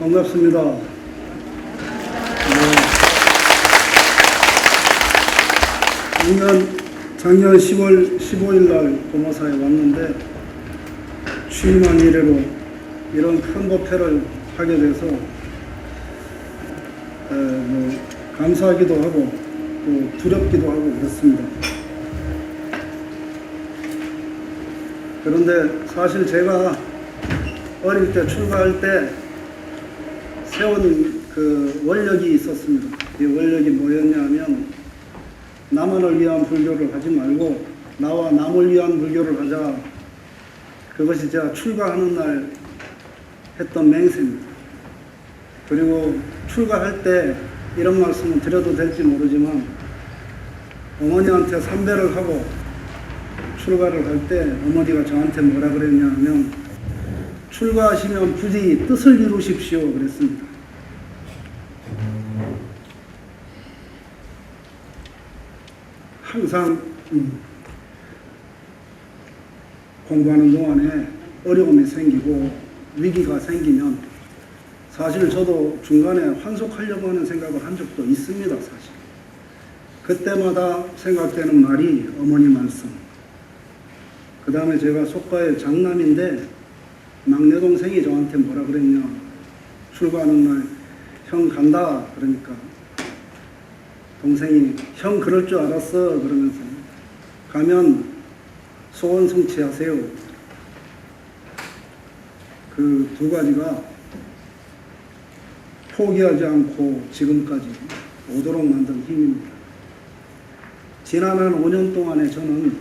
반갑습니다. 작년 10월 15일 날 도마사에 왔는데 취임한 이래로 이런 큰 법회를 하게 돼서 감사하기도 하고 또 두렵기도 하고 그렇습니다. 그런데 사실 제가 어릴 때 출가할 때 세운 그 원력이 있었습니다. 이 원력이 뭐였냐 하면 나만을 위한 불교를 하지 말고 나와 남을 위한 불교를 하자. 그것이 제가 출가하는 날 했던 맹세입니다. 그리고 출가할 때 이런 말씀은 드려도 될지 모르지만 어머니한테 삼배를 하고 출가를 할 때 어머니가 저한테 뭐라 그랬냐 하면 출가하시면 부디 뜻을 이루십시오 그랬습니다. 항상 공부하는 동안에 어려움이 생기고 위기가 생기면 사실 저도 중간에 환속하려고 하는 생각을 한 적도 있습니다. 사실 그때마다 생각되는 말이 어머니 말씀, 그 다음에 제가 속가의 장남인데 막내 동생이 저한테 뭐라 그랬냐, 출가하는 날 형 간다 그러니까 동생이 형 그럴 줄 알았어 그러면서 가면 소원 성취하세요. 그 두 가지가 포기하지 않고 지금까지 오도록 만든 힘입니다. 지난 한 5년 동안에 저는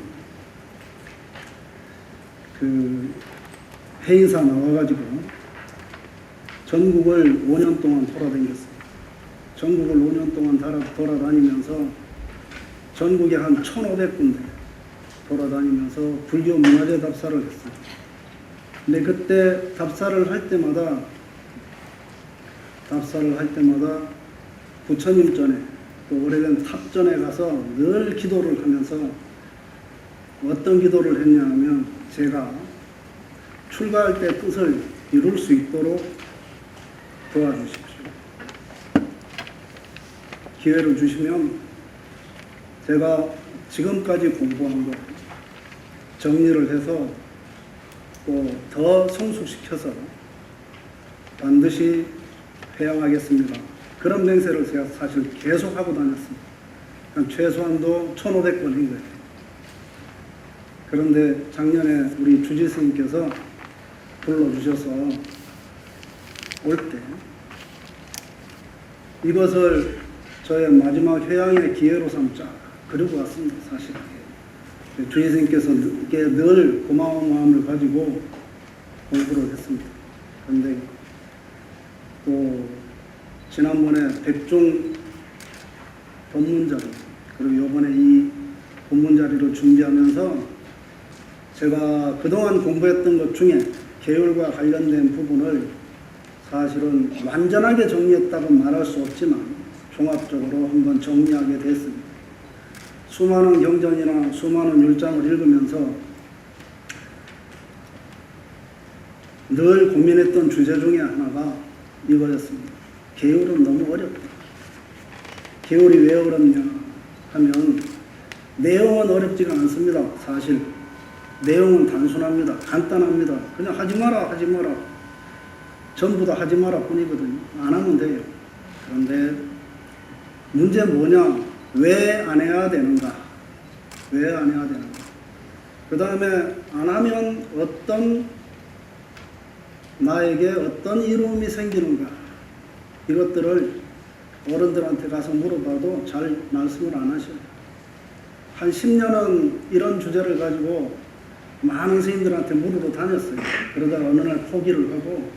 그 해인사 나와가지고 전국을 5년 동안 돌아다녔습니다. 전국을 5년 동안 돌아다니면서 전국에 한 1,500군데 돌아다니면서 불교 문화재 답사를 했습니다. 근데 그때 답사를 할 때마다 부처님 전에 또 오래된 탑전에 가서 늘 기도를 하면서 어떤 기도를 했냐 하면 제가 출가할 때 뜻을 이룰 수 있도록 도와주십시오. 기회를 주시면 제가 지금까지 공부한 거 정리를 해서 또 더 성숙시켜서 반드시 회양하겠습니다. 그런 맹세를 제가 사실 계속 하고 다녔습니다. 최소한도 1,500번 한 거예요. 그런데 작년에 우리 주지 스님께서 불러주셔서 올 때 이것을 저의 마지막 회양의 기회로 삼자 그러고 왔습니다. 사실 주지 스님께서 늘 고마운 마음을 가지고 공부를 했습니다. 그런데 또 지난번에 백종 법문자리 그리고 이번에 이 법문자리를 준비하면서 제가 그동안 공부했던 것 중에 계율과 관련된 부분을 사실은 완전하게 정리했다고 말할 수 없지만 종합적으로 한번 정리하게 됐습니다. 수많은 경전이나 수많은 율장을 읽으면서 늘 고민했던 주제 중에 하나가 이거였습니다. 계율은 너무 어렵다. 계율이 왜 어렵냐 하면 내용은 어렵지가 않습니다. 사실 내용은 단순합니다. 간단합니다. 그냥 하지 마라 전부 다 하지 마라 뿐이거든요. 안 하면 돼요. 그런데 문제는 뭐냐, 왜 안 해야 되는가, 왜 안 해야 되는가, 그 다음에 안 하면 나에게 어떤 이로움이 생기는가, 이것들을 어른들한테 가서 물어봐도 잘 말씀을 안 하셔요. 한 10년은 이런 주제를 가지고 많은 스님들한테 물으러 다녔어요. 그러다가 어느 날 포기를 하고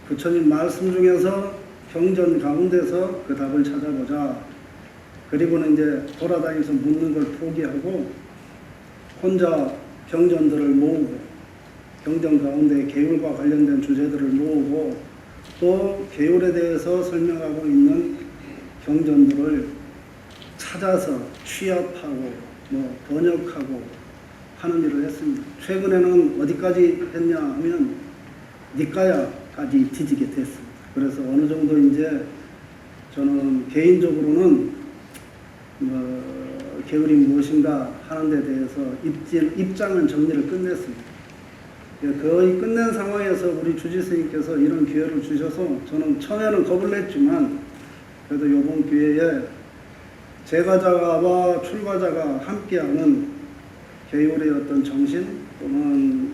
부처님 말씀 중에서 경전 가운데서 그 답을 찾아보자. 그리고는 이제 돌아다니면서 묻는 걸 포기하고 혼자 경전들을 모으고 경전 가운데 계율과 관련된 주제들을 모으고 또 계율에 대해서 설명하고 있는 경전들을 찾아서 취합하고 번역하고 하는 일을 했습니다. 최근에는 어디까지 했냐 하면 니까야까지 뒤지게 됐습니다. 그래서 어느 정도 이제 저는 개인적으로는 계율이 무엇인가 하는 데 대해서 입장은 정리를 끝냈습니다. 거의 끝낸 상황에서 우리 주지스님께서 이런 기회를 주셔서 저는 처음에는 겁을 냈지만 그래도 이번 기회에 제가자와 출가자가 함께하는 계율의 어떤 정신 또는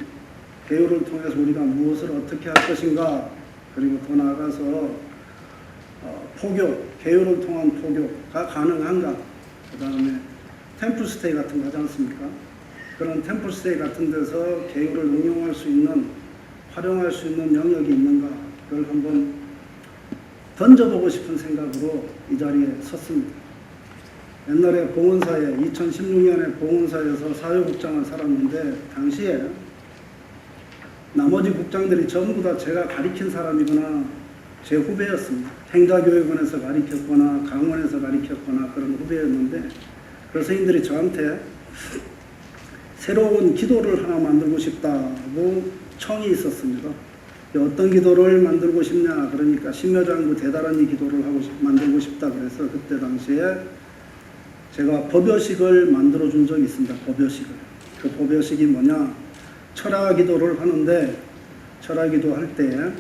계율을 통해서 우리가 무엇을 어떻게 할 것인가 그리고 더 나아가서 포교, 계율을 통한 포교가 가능한가 그 다음에 템플스테이 같은 거 하지 않습니까? 그런 템플스테이 같은 데서 계율을 응용할 수 있는 활용할 수 있는 영역이 있는가 그걸 한번 던져보고 싶은 생각으로 이 자리에 섰습니다. 옛날에 봉헌사에 2016년에 봉헌사에서 사회국장을 살았는데 당시에 나머지 국장들이 전부 다 제가 가르친 사람이거나 제 후배였습니다. 행자교육원에서 가르쳤거나 강원에서 가르쳤거나 그런 후배였는데 그 선생님들이 저한테 새로운 기도를 하나 만들고 싶다고 청이 있었습니다. 어떤 기도를 만들고 싶냐 그러니까 신묘장구 대다란이 기도를 만들고 싶다 그래서 그때 당시에 제가 법요식을 만들어 준 적이 있습니다. 법요식을. 그 법요식이 뭐냐 철야 기도를 하는데 철야 기도 할 때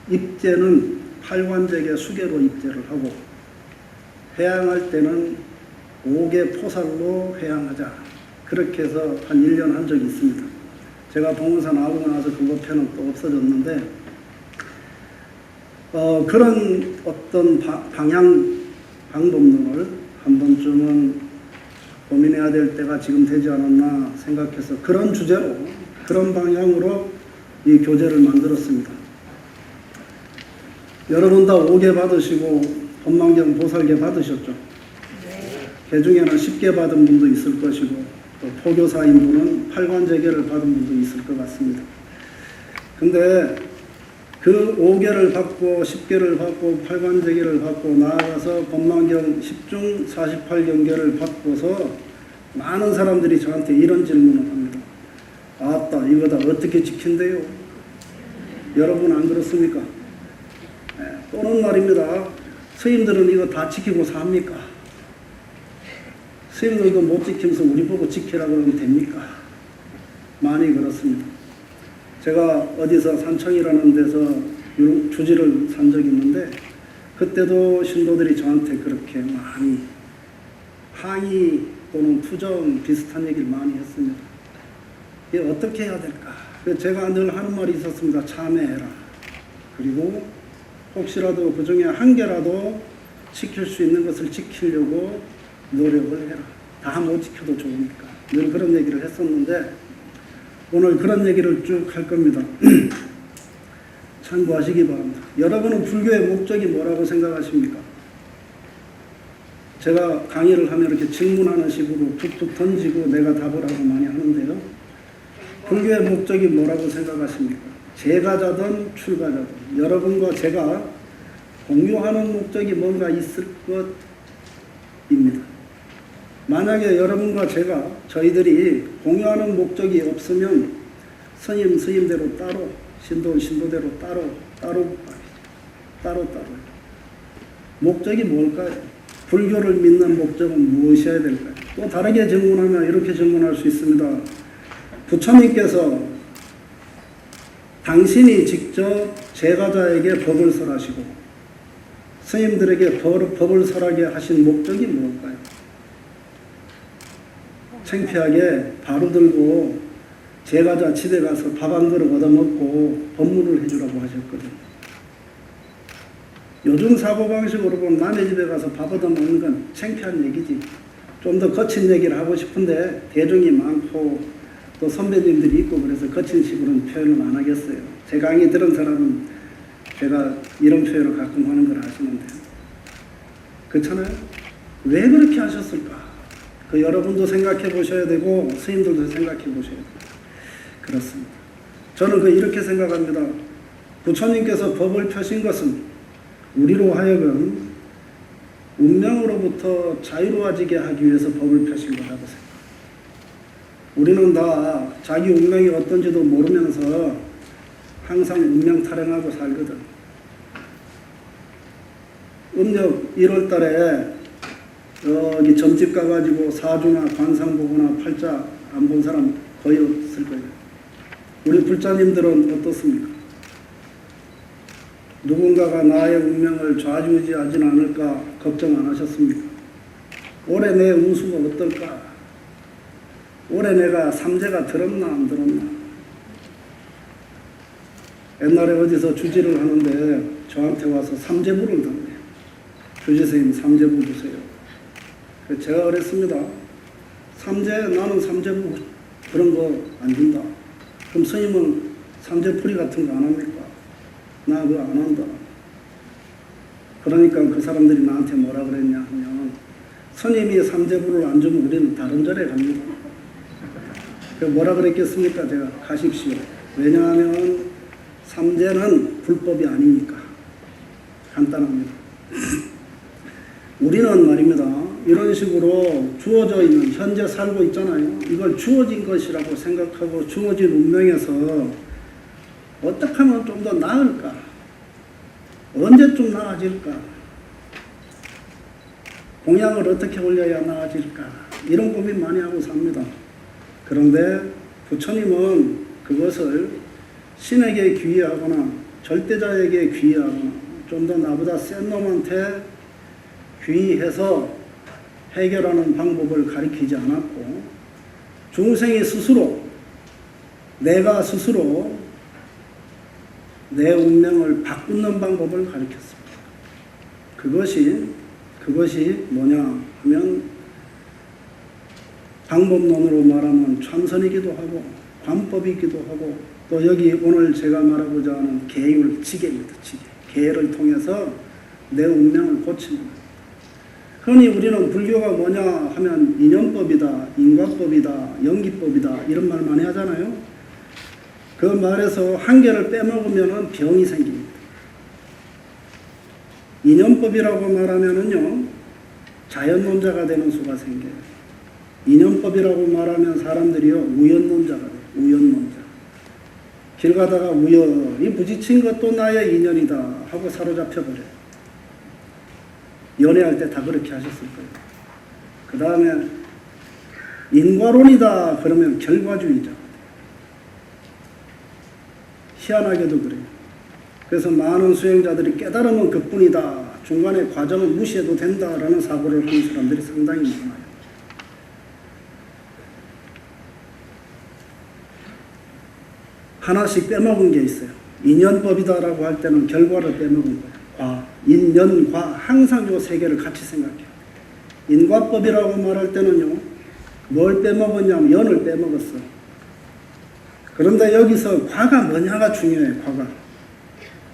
입제는 팔관제계 수계로 입제를 하고 회양할 때는 5개 포살로 회양하자. 그렇게 해서 한 1년 한 적이 있습니다. 제가 봉헌사 나오고 나서 그 법회는 또 없어졌는데 그런 어떤 방법론을 한 번쯤은 고민해야 될 때가 지금 되지 않았나 생각해서 그런 주제로 그런 방향으로 이 교재를 만들었습니다. 여러분 다 5개 받으시고 법망경 보살계 받으셨죠? 네. 그 중에는 10개 받은 분도 있을 것이고 또 포교사인 분은 8관제계를 받은 분도 있을 것 같습니다. 근데 그 5개를 받고 10개를 받고 8관제계를 받고 나아가서 법망경 10중 48경계를 받고서 많은 사람들이 저한테 이런 질문을 합니다. 아따 이거 다 어떻게 지킨대요? 여러분 안 그렇습니까? 또는 말입니다. 스님들은 이거 다 지키고 삽니까? 스님들 이거 못 지키면서 우리 보고 지키라고 하면 됩니까? 많이 그렇습니다. 제가 어디서 산청이라는 데서 주지를 산 적이 있는데 그때도 신도들이 저한테 그렇게 많이 항의 또는 투정 비슷한 얘기를 많이 했습니다. 이게 어떻게 해야 될까? 그래서 제가 늘 하는 말이 있었습니다. 참회해라. 그리고 혹시라도 그 중에 한 개라도 지킬 수 있는 것을 지키려고 노력을 해라. 다 못 지켜도 좋으니까. 늘 그런 얘기를 했었는데 오늘 그런 얘기를 쭉 할 겁니다. 참고하시기 바랍니다. 여러분은 불교의 목적이 뭐라고 생각하십니까? 제가 강의를 하면 이렇게 질문하는 식으로 툭툭 던지고 내가 답을 하고 많이 하는데요. 불교의 목적이 뭐라고 생각하십니까? 제가자든 출가자든 여러분과 제가 공유하는 목적이 뭔가 있을 것입니다. 만약에 여러분과 제가 저희들이 공유하는 목적이 없으면 스님대로 따로 신도대로 따로 목적이 뭘까요? 불교를 믿는 목적은 무엇이어야 될까요? 또 다르게 질문하면 이렇게 질문할 수 있습니다. 부처님께서 당신이 직접 제가자에게 법을 설하시고 스님들에게 법을 설하게 하신 목적이 뭘까요? 창피하게 바로 들고 제가자 집에 가서 밥 한 그릇 얻어먹고 법문을 해주라고 하셨거든요. 요즘 사고방식으로 보면 남의 집에 가서 밥 얻어먹는 건 창피한 얘기지. 좀 더 거친 얘기를 하고 싶은데 대중이 많고 또 선배님들이 있고 그래서 거친 식으로는 표현을 안 하겠어요. 제 강의 들은 사람은 제가 이런 표현을 가끔 하는 걸 아시는데 그렇잖아요? 왜 그렇게 하셨을까? 그 여러분도 생각해 보셔야 되고 스님들도 생각해 보셔야 돼요. 그렇습니다. 저는 이렇게 생각합니다. 부처님께서 법을 펴신 것은 우리로 하여금 운명으로부터 자유로워지게 하기 위해서 법을 펴신 거라고 생각합니다. 우리는 다 자기 운명이 어떤지도 모르면서 항상 운명 타령하고 살거든. 음력 1월 달에 여기 점집 가가지고 사주나 관상 보거나 팔자 안 본 사람 거의 없을 거예요. 우리 불자님들은 어떻습니까? 누군가가 나의 운명을 좌지우지하진 않을까 걱정 안 하셨습니까? 올해 내 운수가 어떨까? 올해 내가 삼재가 들었나 안 들었나? 옛날에 어디서 주지를 하는데 저한테 와서 삼재부를 던데요. 주지스님 삼재부 주세요. 제가 그랬습니다. 나는 삼재부 그런 거 안 준다. 그럼 스님은 삼재풀이 같은 거 안 합니까? 나 그거 안 한다. 그러니까 그 사람들이 나한테 뭐라 그랬냐 하면 스님이 삼재부를 안 주면 우리는 다른 절에 갑니다. 뭐라 그랬겠습니까? 제가 가십시오. 왜냐하면 삼재는 불법이 아니니까. 간단합니다. 우리는 말입니다. 이런 식으로 주어져 있는 현재 살고 있잖아요. 이걸 주어진 것이라고 생각하고 주어진 운명에서 어떻게 하면 좀 더 나을까? 언제쯤 나아질까? 공약을 어떻게 올려야 나아질까? 이런 고민 많이 하고 삽니다. 그런데 부처님은 그것을 신에게 귀의하거나 절대자에게 귀의하거나 좀 더 나보다 센 놈한테 귀의해서 해결하는 방법을 가리키지 않았고 중생이 스스로 내가 스스로 내 운명을 바꾸는 방법을 가리켰습니다. 그것이 뭐냐 하면 방법론으로 말하면 참선이기도 하고 관법이기도 하고 또 여기 오늘 제가 말하고자 하는 계율, 지계입니다. 지계. 계를 통해서 내 운명을 고치는 거예요. 흔히 우리는 불교가 뭐냐 하면 인연법이다, 인과법이다, 연기법이다 이런 말 많이 하잖아요. 그 말에서 한 개를 빼먹으면 병이 생깁니다. 인연법이라고 말하면은요 자연론자가 되는 수가 생겨요. 인연법이라고 말하면 사람들이요 우연론자가 돼요. 우연론자. 길 가다가 우연히 부딪힌 것도 나의 인연이다 하고 사로잡혀 버려요. 연애할 때 다 그렇게 하셨을 거예요. 그 다음에 인과론이다 그러면 결과주의자. 희한하게도 그래요. 그래서 많은 수행자들이 깨달으면 그뿐이다. 중간에 과정을 무시해도 된다라는 사고를 하는 사람들이 상당히 많아요. 하나씩 빼먹은 게 있어요. 인연법이다라고 할 때는 결과를 빼먹은 거예요. 인연과 항상 요 세 개를 같이 생각해요. 인과법이라고 말할 때는요. 뭘 빼먹었냐면 연을 빼먹었어. 그런데 여기서 과가 뭐냐가 중요해요.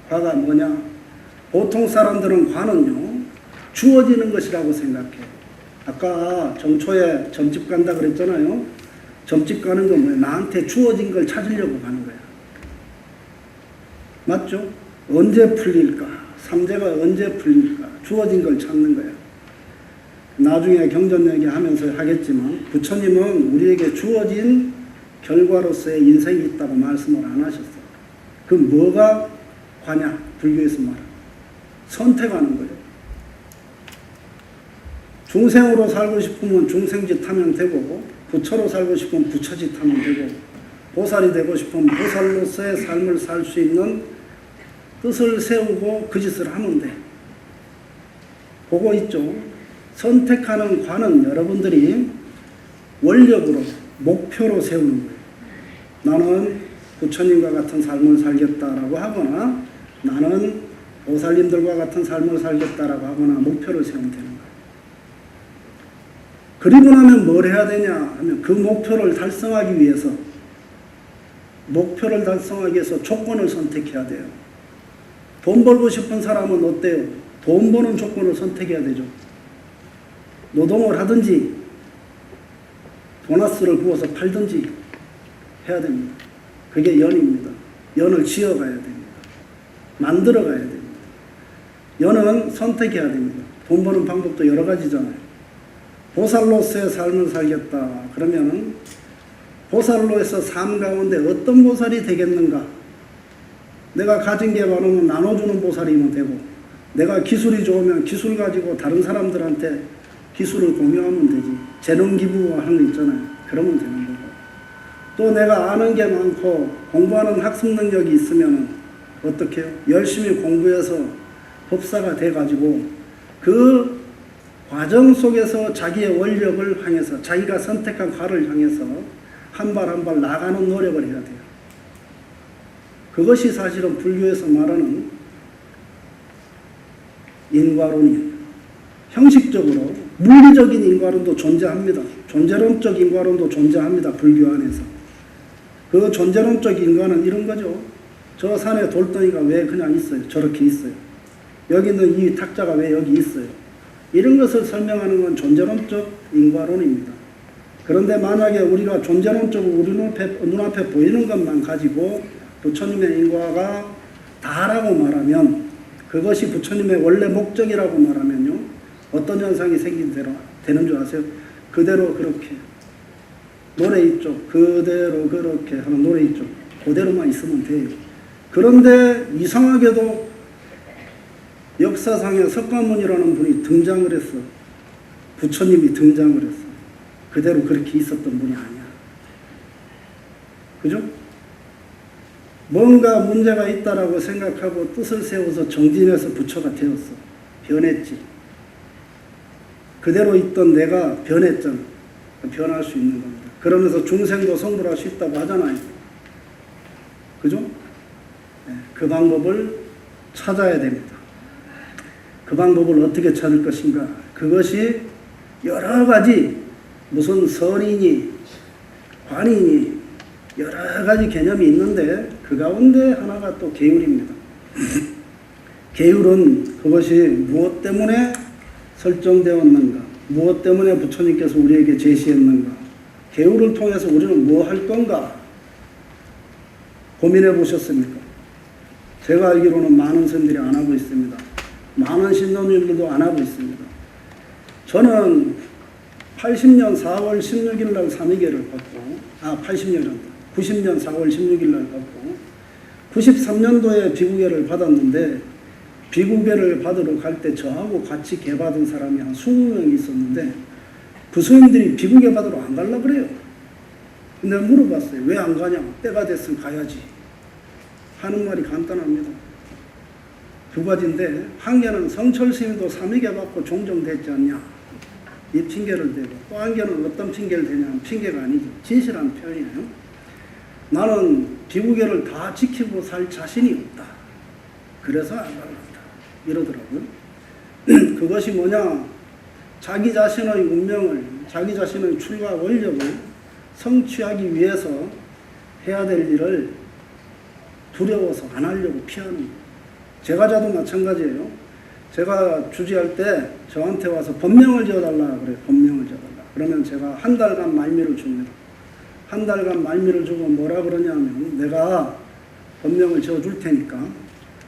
과가 뭐냐. 보통 사람들은 과는요. 주어지는 것이라고 생각해요. 아까 정초에 점집 간다 그랬잖아요. 점집 가는 건 뭐예요? 나한테 주어진 걸 찾으려고 가는 거야. 맞죠? 언제 풀릴까? 삼재가 언제 풀릴까? 주어진 걸 찾는 거야. 나중에 경전 얘기하면서 하겠지만 부처님은 우리에게 주어진 결과로서의 인생이 있다고 말씀을 안 하셨어요. 그럼 뭐가 과냐? 불교에서 말하는 선택하는 거예요. 중생으로 살고 싶으면 중생짓 하면 되고 부처로 살고 싶으면 부처짓 하면 되고 보살이 되고 싶으면 보살로서의 삶을 살 수 있는 뜻을 세우고 그 짓을 하면 돼. 그거 있죠. 선택하는 과는 여러분들이 원력으로 목표로 세우는 거예요. 나는 부처님과 같은 삶을 살겠다라고 하거나 나는 보살님들과 같은 삶을 살겠다라고 하거나 목표를 세우면 되는 거예요. 그리고 나면 뭘 해야 되냐 하면 그 목표를 달성하기 위해서 조건을 선택해야 돼요. 돈 벌고 싶은 사람은 어때요? 돈 버는 조건을 선택해야 되죠. 노동을 하든지 도나스를 구워서 팔든지 해야 됩니다. 그게 연입니다. 연을 지어가야 됩니다. 만들어가야 됩니다. 연은 선택해야 됩니다. 돈 버는 방법도 여러 가지잖아요. 보살로서의 삶을 살겠다. 그러면은 보살로에서 삶 가운데 어떤 보살이 되겠는가? 내가 가진 게 많으면 나눠주는 보살이면 되고 내가 기술이 좋으면 기술 가지고 다른 사람들한테 기술을 공유하면 되지. 재능 기부하는 거 있잖아요. 그러면 되는 거고. 또 내가 아는 게 많고 공부하는 학습 능력이 있으면 어떻게 해요? 열심히 공부해서 법사가 돼가지고 그 과정 속에서 자기의 원력을 향해서 자기가 선택한 과를 향해서 한 발 한 발 나가는 노력을 해야 돼요. 그것이 사실은 불교에서 말하는 인과론이에요. 형식적으로 물리적인 인과론도 존재합니다. 존재론적 인과론도 존재합니다. 불교 안에서. 그 존재론적 인과는 이런 거죠. 저 산에 돌덩이가 왜 그냥 있어요? 저렇게 있어요. 여기 있는 이 탁자가 왜 여기 있어요? 이런 것을 설명하는 건 존재론적 인과론입니다. 그런데 만약에 우리가 존재론적으로 우리 눈앞에 보이는 것만 가지고 부처님의 인과가 다라고 말하면 그것이 부처님의 원래 목적이라고 말하면요. 어떤 현상이 되는 줄 아세요? 그대로 그렇게. 노래 있죠. 그대로 그렇게 하는 노래 있죠. 그대로만 있으면 돼요. 그런데 이상하게도 역사상에 석가모니라는 분이 등장을 했어. 부처님이 등장을 했어. 그대로 그렇게 있었던 분이 아니야. 그죠? 뭔가 문제가 있다라고 생각하고 뜻을 세워서 정진해서 부처가 되었어. 변했지. 그대로 있던 내가 변했잖아. 변할 수 있는 겁니다. 그러면서 중생도 성불할 수 있다고 하잖아요. 그죠? 네, 그 방법을 찾아야 됩니다. 그 방법을 어떻게 찾을 것인가? 그것이 여러 가지 무슨 선이니 관이니 여러 가지 개념이 있는데 그 가운데 하나가 또 계율입니다. 계율은 그것이 무엇 때문에 설정되었는가? 무엇 때문에 부처님께서 우리에게 제시했는가? 계율을 통해서 우리는 뭐 할 건가? 고민해 보셨습니까? 제가 알기로는 많은 스님들이 안 하고 있습니다. 많은 신도님들도 안 하고 있습니다. 저는 80년 4월 16일 날 삼위계를 받고, 90년 4월 16일 날 받고, 93년도에 비구계를 받았는데, 비구계를 받으러 갈 때 저하고 같이 계 받은 사람이 한 20명이 있었는데, 그 스님들이 비구계 받으러 안 가려고 그래요. 근데 물어봤어요. 왜 안 가냐? 때가 됐으면 가야지. 하는 말이 간단합니다. 두 가지인데, 한 개는 성철 스님도 삼위계 받고 종정됐지 않냐? 이 핑계를 대고, 또 한 개는 어떤 핑계를 대냐면 핑계가 아니죠. 진실한 표현이에요. 나는 비구계를 다 지키고 살 자신이 없다. 그래서 안 갈란다. 이러더라고요. 그것이 뭐냐? 자기 자신의 운명을, 자기 자신의 출가 원력을 성취하기 위해서 해야 될 일을 두려워서 안 하려고 피하는 거예요. 제가자도 마찬가지예요. 제가 주지할 때 저한테 와서 법명을 지어달라 그래요. 법명을 지어달라. 그러면 제가 한 달간 말미를 줍니다. 한 달간 말미를 주고 뭐라 그러냐면 내가 법명을 지어줄 테니까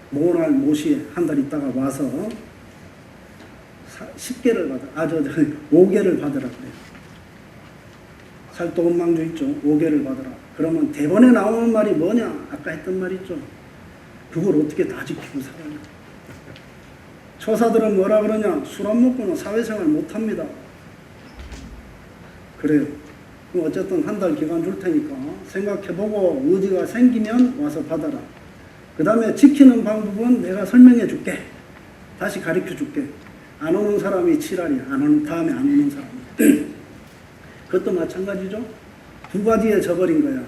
모날 모시에 한 달 있다가 와서 10개를 받아, 5개를 받으라 그래요. 살도금망주 있죠. 5개를 받으라. 그러면 대본에 나오는 말이 뭐냐? 아까 했던 말 있죠. 그걸 어떻게 다 지키고 살아요? 처사들은 뭐라 그러냐? 술 안 먹고는 사회생활 못합니다. 그래요. 그럼 어쨌든 한 달 기간 줄 테니까 생각해보고 의지가 생기면 와서 받아라. 그 다음에 지키는 방법은 내가 설명해 줄게. 다시 가르쳐 줄게. 안 오는 사람이 칠할이야. 안 오는 다음에 안 오는 사람이. 그것도 마찬가지죠. 두 가지에 져버린 거야.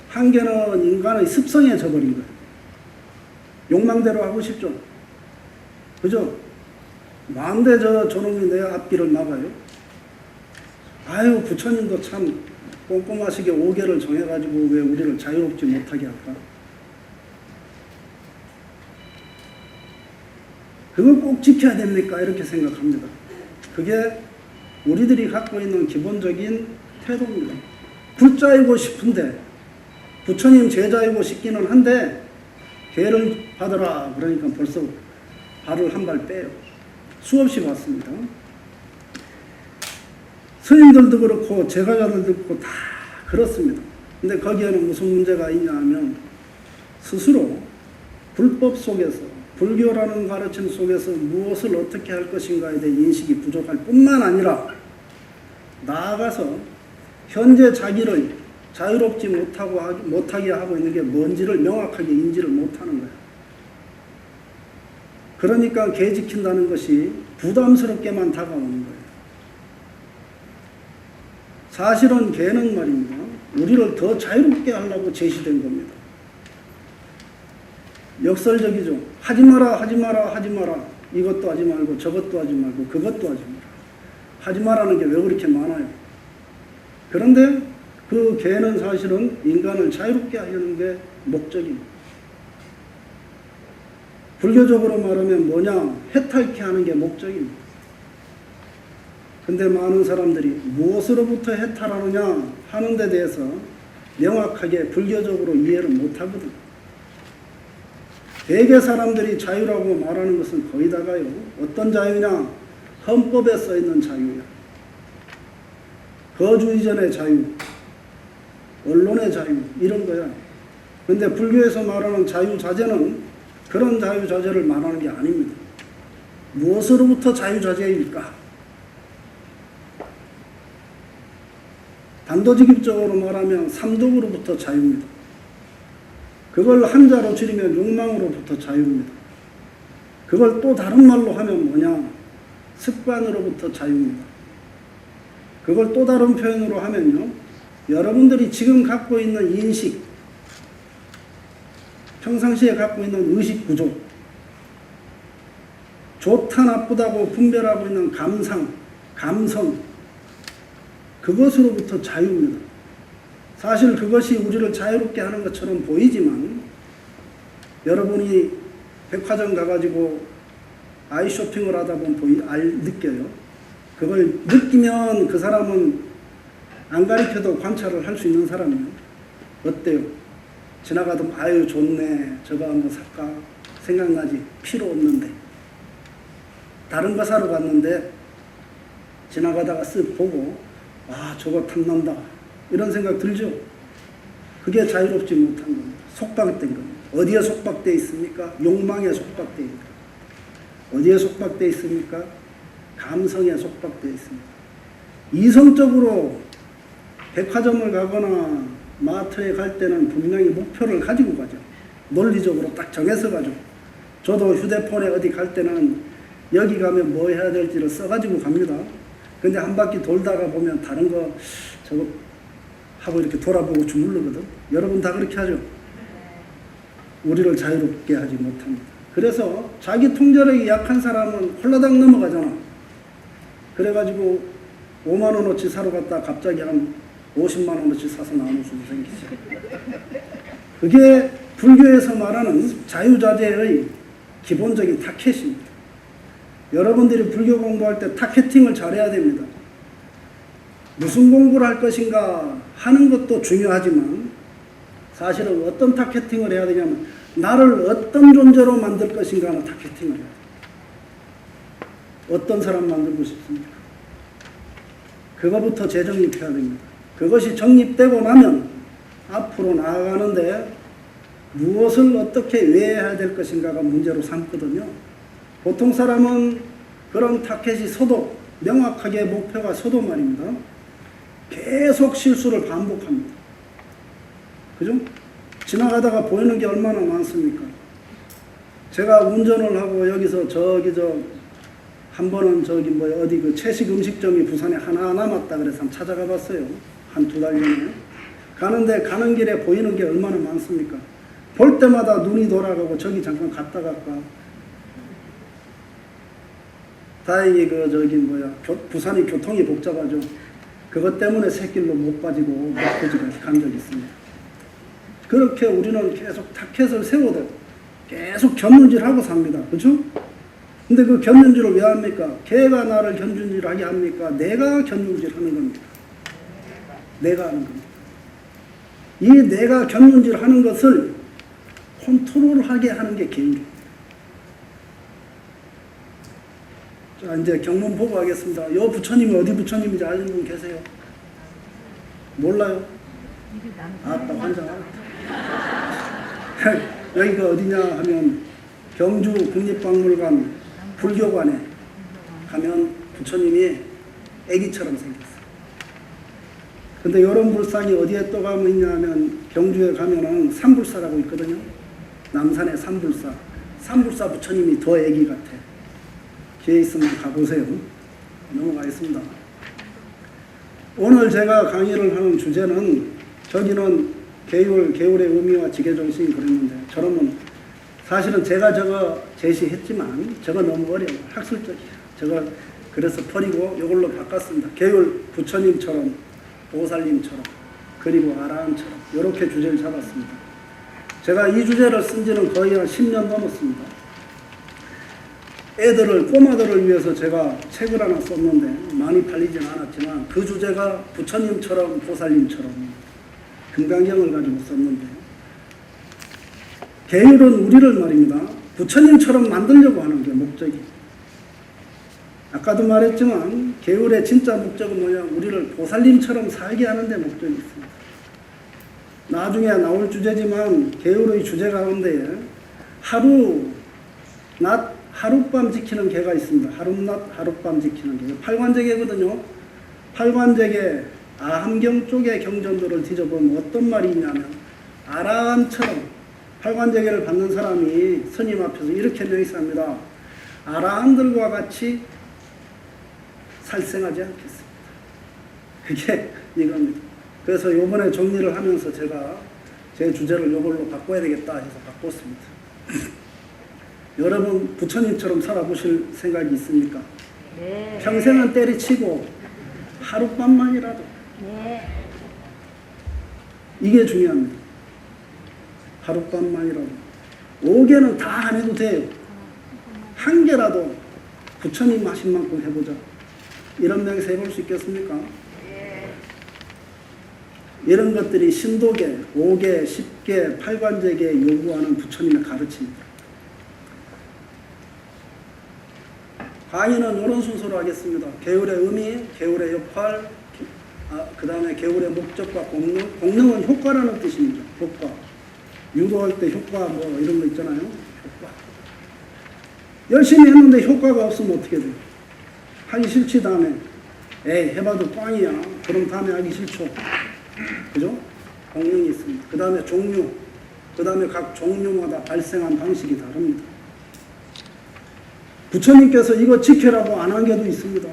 한 개는 인간의 습성에 져버린 거야. 욕망대로 하고 싶죠. 그죠? 마음대 저놈이 내 앞길을 막아요. 아유, 부처님도 참 꼼꼼하시게 5개를 정해가지고 왜 우리를 자유롭지 못하게 할까? 그걸 꼭 지켜야 됩니까? 이렇게 생각합니다. 그게 우리들이 갖고 있는 기본적인 태도입니다. 불자이고 싶은데, 부처님 제자이고 싶기는 한데, 계를 받으라. 그러니까 벌써 발을 한 발 빼요. 수없이 봤습니다. 스님들도 그렇고 제가자들도 그렇고 다 그렇습니다. 근데 거기에는 무슨 문제가 있냐 하면 스스로 불법 속에서 불교라는 가르침 속에서 무엇을 어떻게 할 것인가에 대해 인식이 부족할 뿐만 아니라 나아가서 현재 자기를 자유롭지 못하게 하고 있는 게 뭔지를 명확하게 인지를 못하는 거야. 그러니까 개 지킨다는 것이 부담스럽게만 다가오는 거예요. 사실은 개는 말입니다. 우리를 더 자유롭게 하려고 제시된 겁니다. 역설적이죠. 하지 마라, 하지 마라, 하지 마라. 이것도 하지 말고 저것도 하지 말고 그것도 하지 마라. 하지 마라는 게 왜 그렇게 많아요? 그런데 그 개는 사실은 인간을 자유롭게 하려는 게 목적입니다. 불교적으로 말하면 뭐냐? 해탈케 하는 게 목적입니다. 근데 많은 사람들이 무엇으로부터 해탈하느냐 하는 데 대해서 명확하게 불교적으로 이해를 못하거든요. 대개 사람들이 자유라고 말하는 것은 거의 다가요. 어떤 자유냐? 헌법에 써있는 자유야. 거주 이전의 자유, 언론의 자유, 이런 거야. 근데 불교에서 말하는 자유자재는 그런 자유자재를 말하는 게 아닙니다. 무엇으로부터 자유자재일까? 단도직입적으로 말하면 삼독으로부터 자유입니다. 그걸 한자로 줄이면 욕망으로부터 자유입니다. 그걸 또 다른 말로 하면 뭐냐? 습관으로부터 자유입니다. 그걸 또 다른 표현으로 하면요, 여러분들이 지금 갖고 있는 인식, 평상시에 갖고 있는 의식 구조, 좋다 나쁘다고 분별하고 있는 감성, 그것으로부터 자유입니다. 사실 그것이 우리를 자유롭게 하는 것처럼 보이지만, 여러분이 백화점 가가지고 아이 쇼핑을 하다 보면 느껴요. 그걸 느끼면 그 사람은 안 가르쳐도 관찰을 할 수 있는 사람이에요. 어때요? 지나가다 아유 좋네, 저거 한번 살까 생각나지? 필요 없는데. 다른 거 사러 갔는데 지나가다가 쓱 보고 아 저거 탐난다 이런 생각 들죠? 그게 자유롭지 못한 겁니다. 속박된 겁니다. 어디에 속박되어 있습니까? 욕망에 속박되어 있습니다. 어디에 속박되어 있습니까? 감성에 속박되어 있습니다. 이성적으로 백화점을 가거나 마트에 갈 때는 분명히 목표를 가지고 가죠. 논리적으로 딱 정해서 가죠. 저도 휴대폰에 어디 갈 때는 여기 가면 뭐 해야 될지를 써가지고 갑니다. 근데 한 바퀴 돌다가 보면 다른 거 저거 하고 이렇게 돌아보고 주물르거든. 여러분 다 그렇게 하죠. 우리를 자유롭게 하지 못합니다. 그래서 자기 통제력이 약한 사람은 홀라당 넘어가잖아. 그래가지고 5만원어치 사러 갔다 갑자기 한 50만원어치 사서 나오는 수도 생기죠. 그게 불교에서 말하는 자유자재의 기본적인 타켓입니다. 여러분들이 불교 공부할 때 타켓팅을 잘해야 됩니다. 무슨 공부를 할 것인가 하는 것도 중요하지만 사실은 어떤 타켓팅을 해야 되냐면 나를 어떤 존재로 만들 것인가 하는 타켓팅을 해야 돼요. 어떤 사람 만들고 싶습니까? 그거부터 재정립해야 됩니다. 그것이 정립되고 나면 앞으로 나아가는데 무엇을 어떻게 왜 해야 될 것인가가 문제로 삼거든요. 보통 사람은 그런 타켓이 서도 명확하게 목표가 서도 말입니다. 계속 실수를 반복합니다. 그죠? 지나가다가 보이는 게 얼마나 많습니까? 제가 운전을 하고 여기서 한 번은 어디 그 채식 음식점이 부산에 하나 남았다 그래서 한번 찾아가 봤어요. 한 두 달 전에. 가는 길에 보이는 게 얼마나 많습니까? 볼 때마다 눈이 돌아가고 저기 잠깐 갔다 갈까. 다행히 부산이 교통이 복잡하죠. 그것 때문에 새길로 못 빠지고 목표지까지 간 적이 있습니다. 그렇게 우리는 계속 타켓을 세워도 계속 견눈질하고 삽니다. 그렇죠? 근데 그 견눈질을 왜 합니까? 걔가 나를 견눈질하게 합니까? 내가 견눈질하는 겁니다. 내가 하는 겁니다. 이 내가 견눈질하는 것을 컨트롤하게 하는 게 개인입니다. 자, 이제 경문 보고 하겠습니다. 요 부처님이 어디 부처님인지 아시는 분 계세요? 몰라요? 아따 환장하겠다. 여기가 어디냐 하면 경주 국립박물관 불교관에 가면 부처님이 애기처럼 생겼어요. 근데 이런 불상이 어디에 또 가면 있냐면 경주에 가면은 삼불사라고 있거든요. 남산의 삼불사. 삼불사 부처님이 더 애기 같아. 기회 있으면 가보세요. 넘어가겠습니다. 오늘 제가 강의를 하는 주제는 저기는 계율의 의미와 지계정신이 그랬는데 저는 사실은 제가 저거 제시했지만 저거 너무 어려워. 학술적이야. 저거 그래서 버리고 이걸로 바꿨습니다. 계율 부처님처럼 보살님처럼 그리고 아라한처럼 이렇게 주제를 잡았습니다. 제가 이 주제를 쓴 지는 거의 한 10년 넘었습니다. 꼬마들을 위해서 제가 책을 하나 썼는데 많이 팔리진 않았지만 그 주제가 부처님처럼 보살님처럼 금강경을 가지고 썼는데 계율은 우리를 말입니다. 부처님처럼 만들려고 하는 게 목적이. 아까도 말했지만 계율의 진짜 목적은 뭐냐? 우리를 보살님처럼 살게 하는 데 목적이 있습니다. 나중에 나올 주제지만 계율의 주제 가운데 하룻밤 지키는 개가 있습니다. 하룻밤 지키는 개. 팔관제계거든요. 팔관제계 아함경 쪽의 경전들을 뒤져보면 어떤 말이 있냐면 아라한처럼 팔관제계를 받는 사람이 스님 앞에서 이렇게 명시합니다. 아라한들과 같이 살생하지 않겠습니다. 그게 이겁니다. 그래서 요번에 정리를 하면서 제가 제 주제를 요걸로 바꿔야 되겠다 해서 바꿨습니다. 여러분 부처님처럼 살아보실 생각이 있습니까? 네. 평생은 때리치고 하룻밤만이라도 네. 이게 중요합니다. 하룻밤만이라도 5개는 다 안 해도 돼요. 한 개라도 부처님 하신 만큼 해보자. 이런 명에서 해볼 수 있겠습니까? 네. 이런 것들이 신도계, 5계, 10계, 팔관제계 요구하는 부처님의 가르침입니다. 강의는 이런 순서로 하겠습니다. 계율의 의미, 계율의 역할, 그 다음에 계율의 목적과 공능. 공능은 효과라는 뜻입니다. 효과. 유도할 때 효과 뭐 이런 거 있잖아요. 효과. 열심히 했는데 효과가 없으면 어떻게 돼요? 하기 싫지 다음에. 에이 해봐도 꽝이야. 그럼 다음에 하기 싫죠. 그죠? 공능이 있습니다. 그 다음에 종류. 그 다음에 각 종류마다 발생한 방식이 다릅니다. 부처님께서 이거 지켜라고 안 한 게도 있습니다.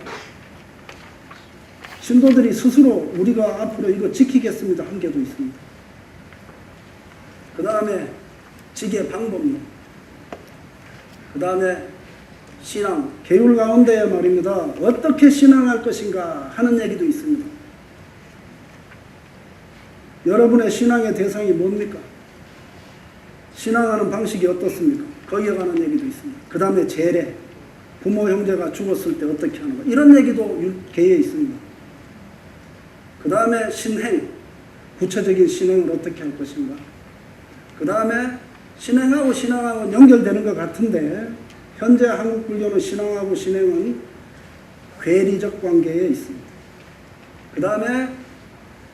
신도들이 스스로 우리가 앞으로 이거 지키겠습니다 한 게도 있습니다. 그 다음에 지계 방법론. 그 다음에 신앙, 계율 가운데 말입니다. 어떻게 신앙할 것인가 하는 얘기도 있습니다. 여러분의 신앙의 대상이 뭡니까? 신앙하는 방식이 어떻습니까? 거기에 관한 얘기도 있습니다. 그 다음에 제례, 부모 형제가 죽었을 때 어떻게 하는 가 이런 얘기도 계에 있습니다. 그 다음에 신행, 구체적인 신행을 어떻게 할 것인가. 그 다음에 신행하고 신앙하고 연결되는 것 같은데 현재 한국 불교는 신앙하고 신행은 괴리적 관계에 있습니다. 그 다음에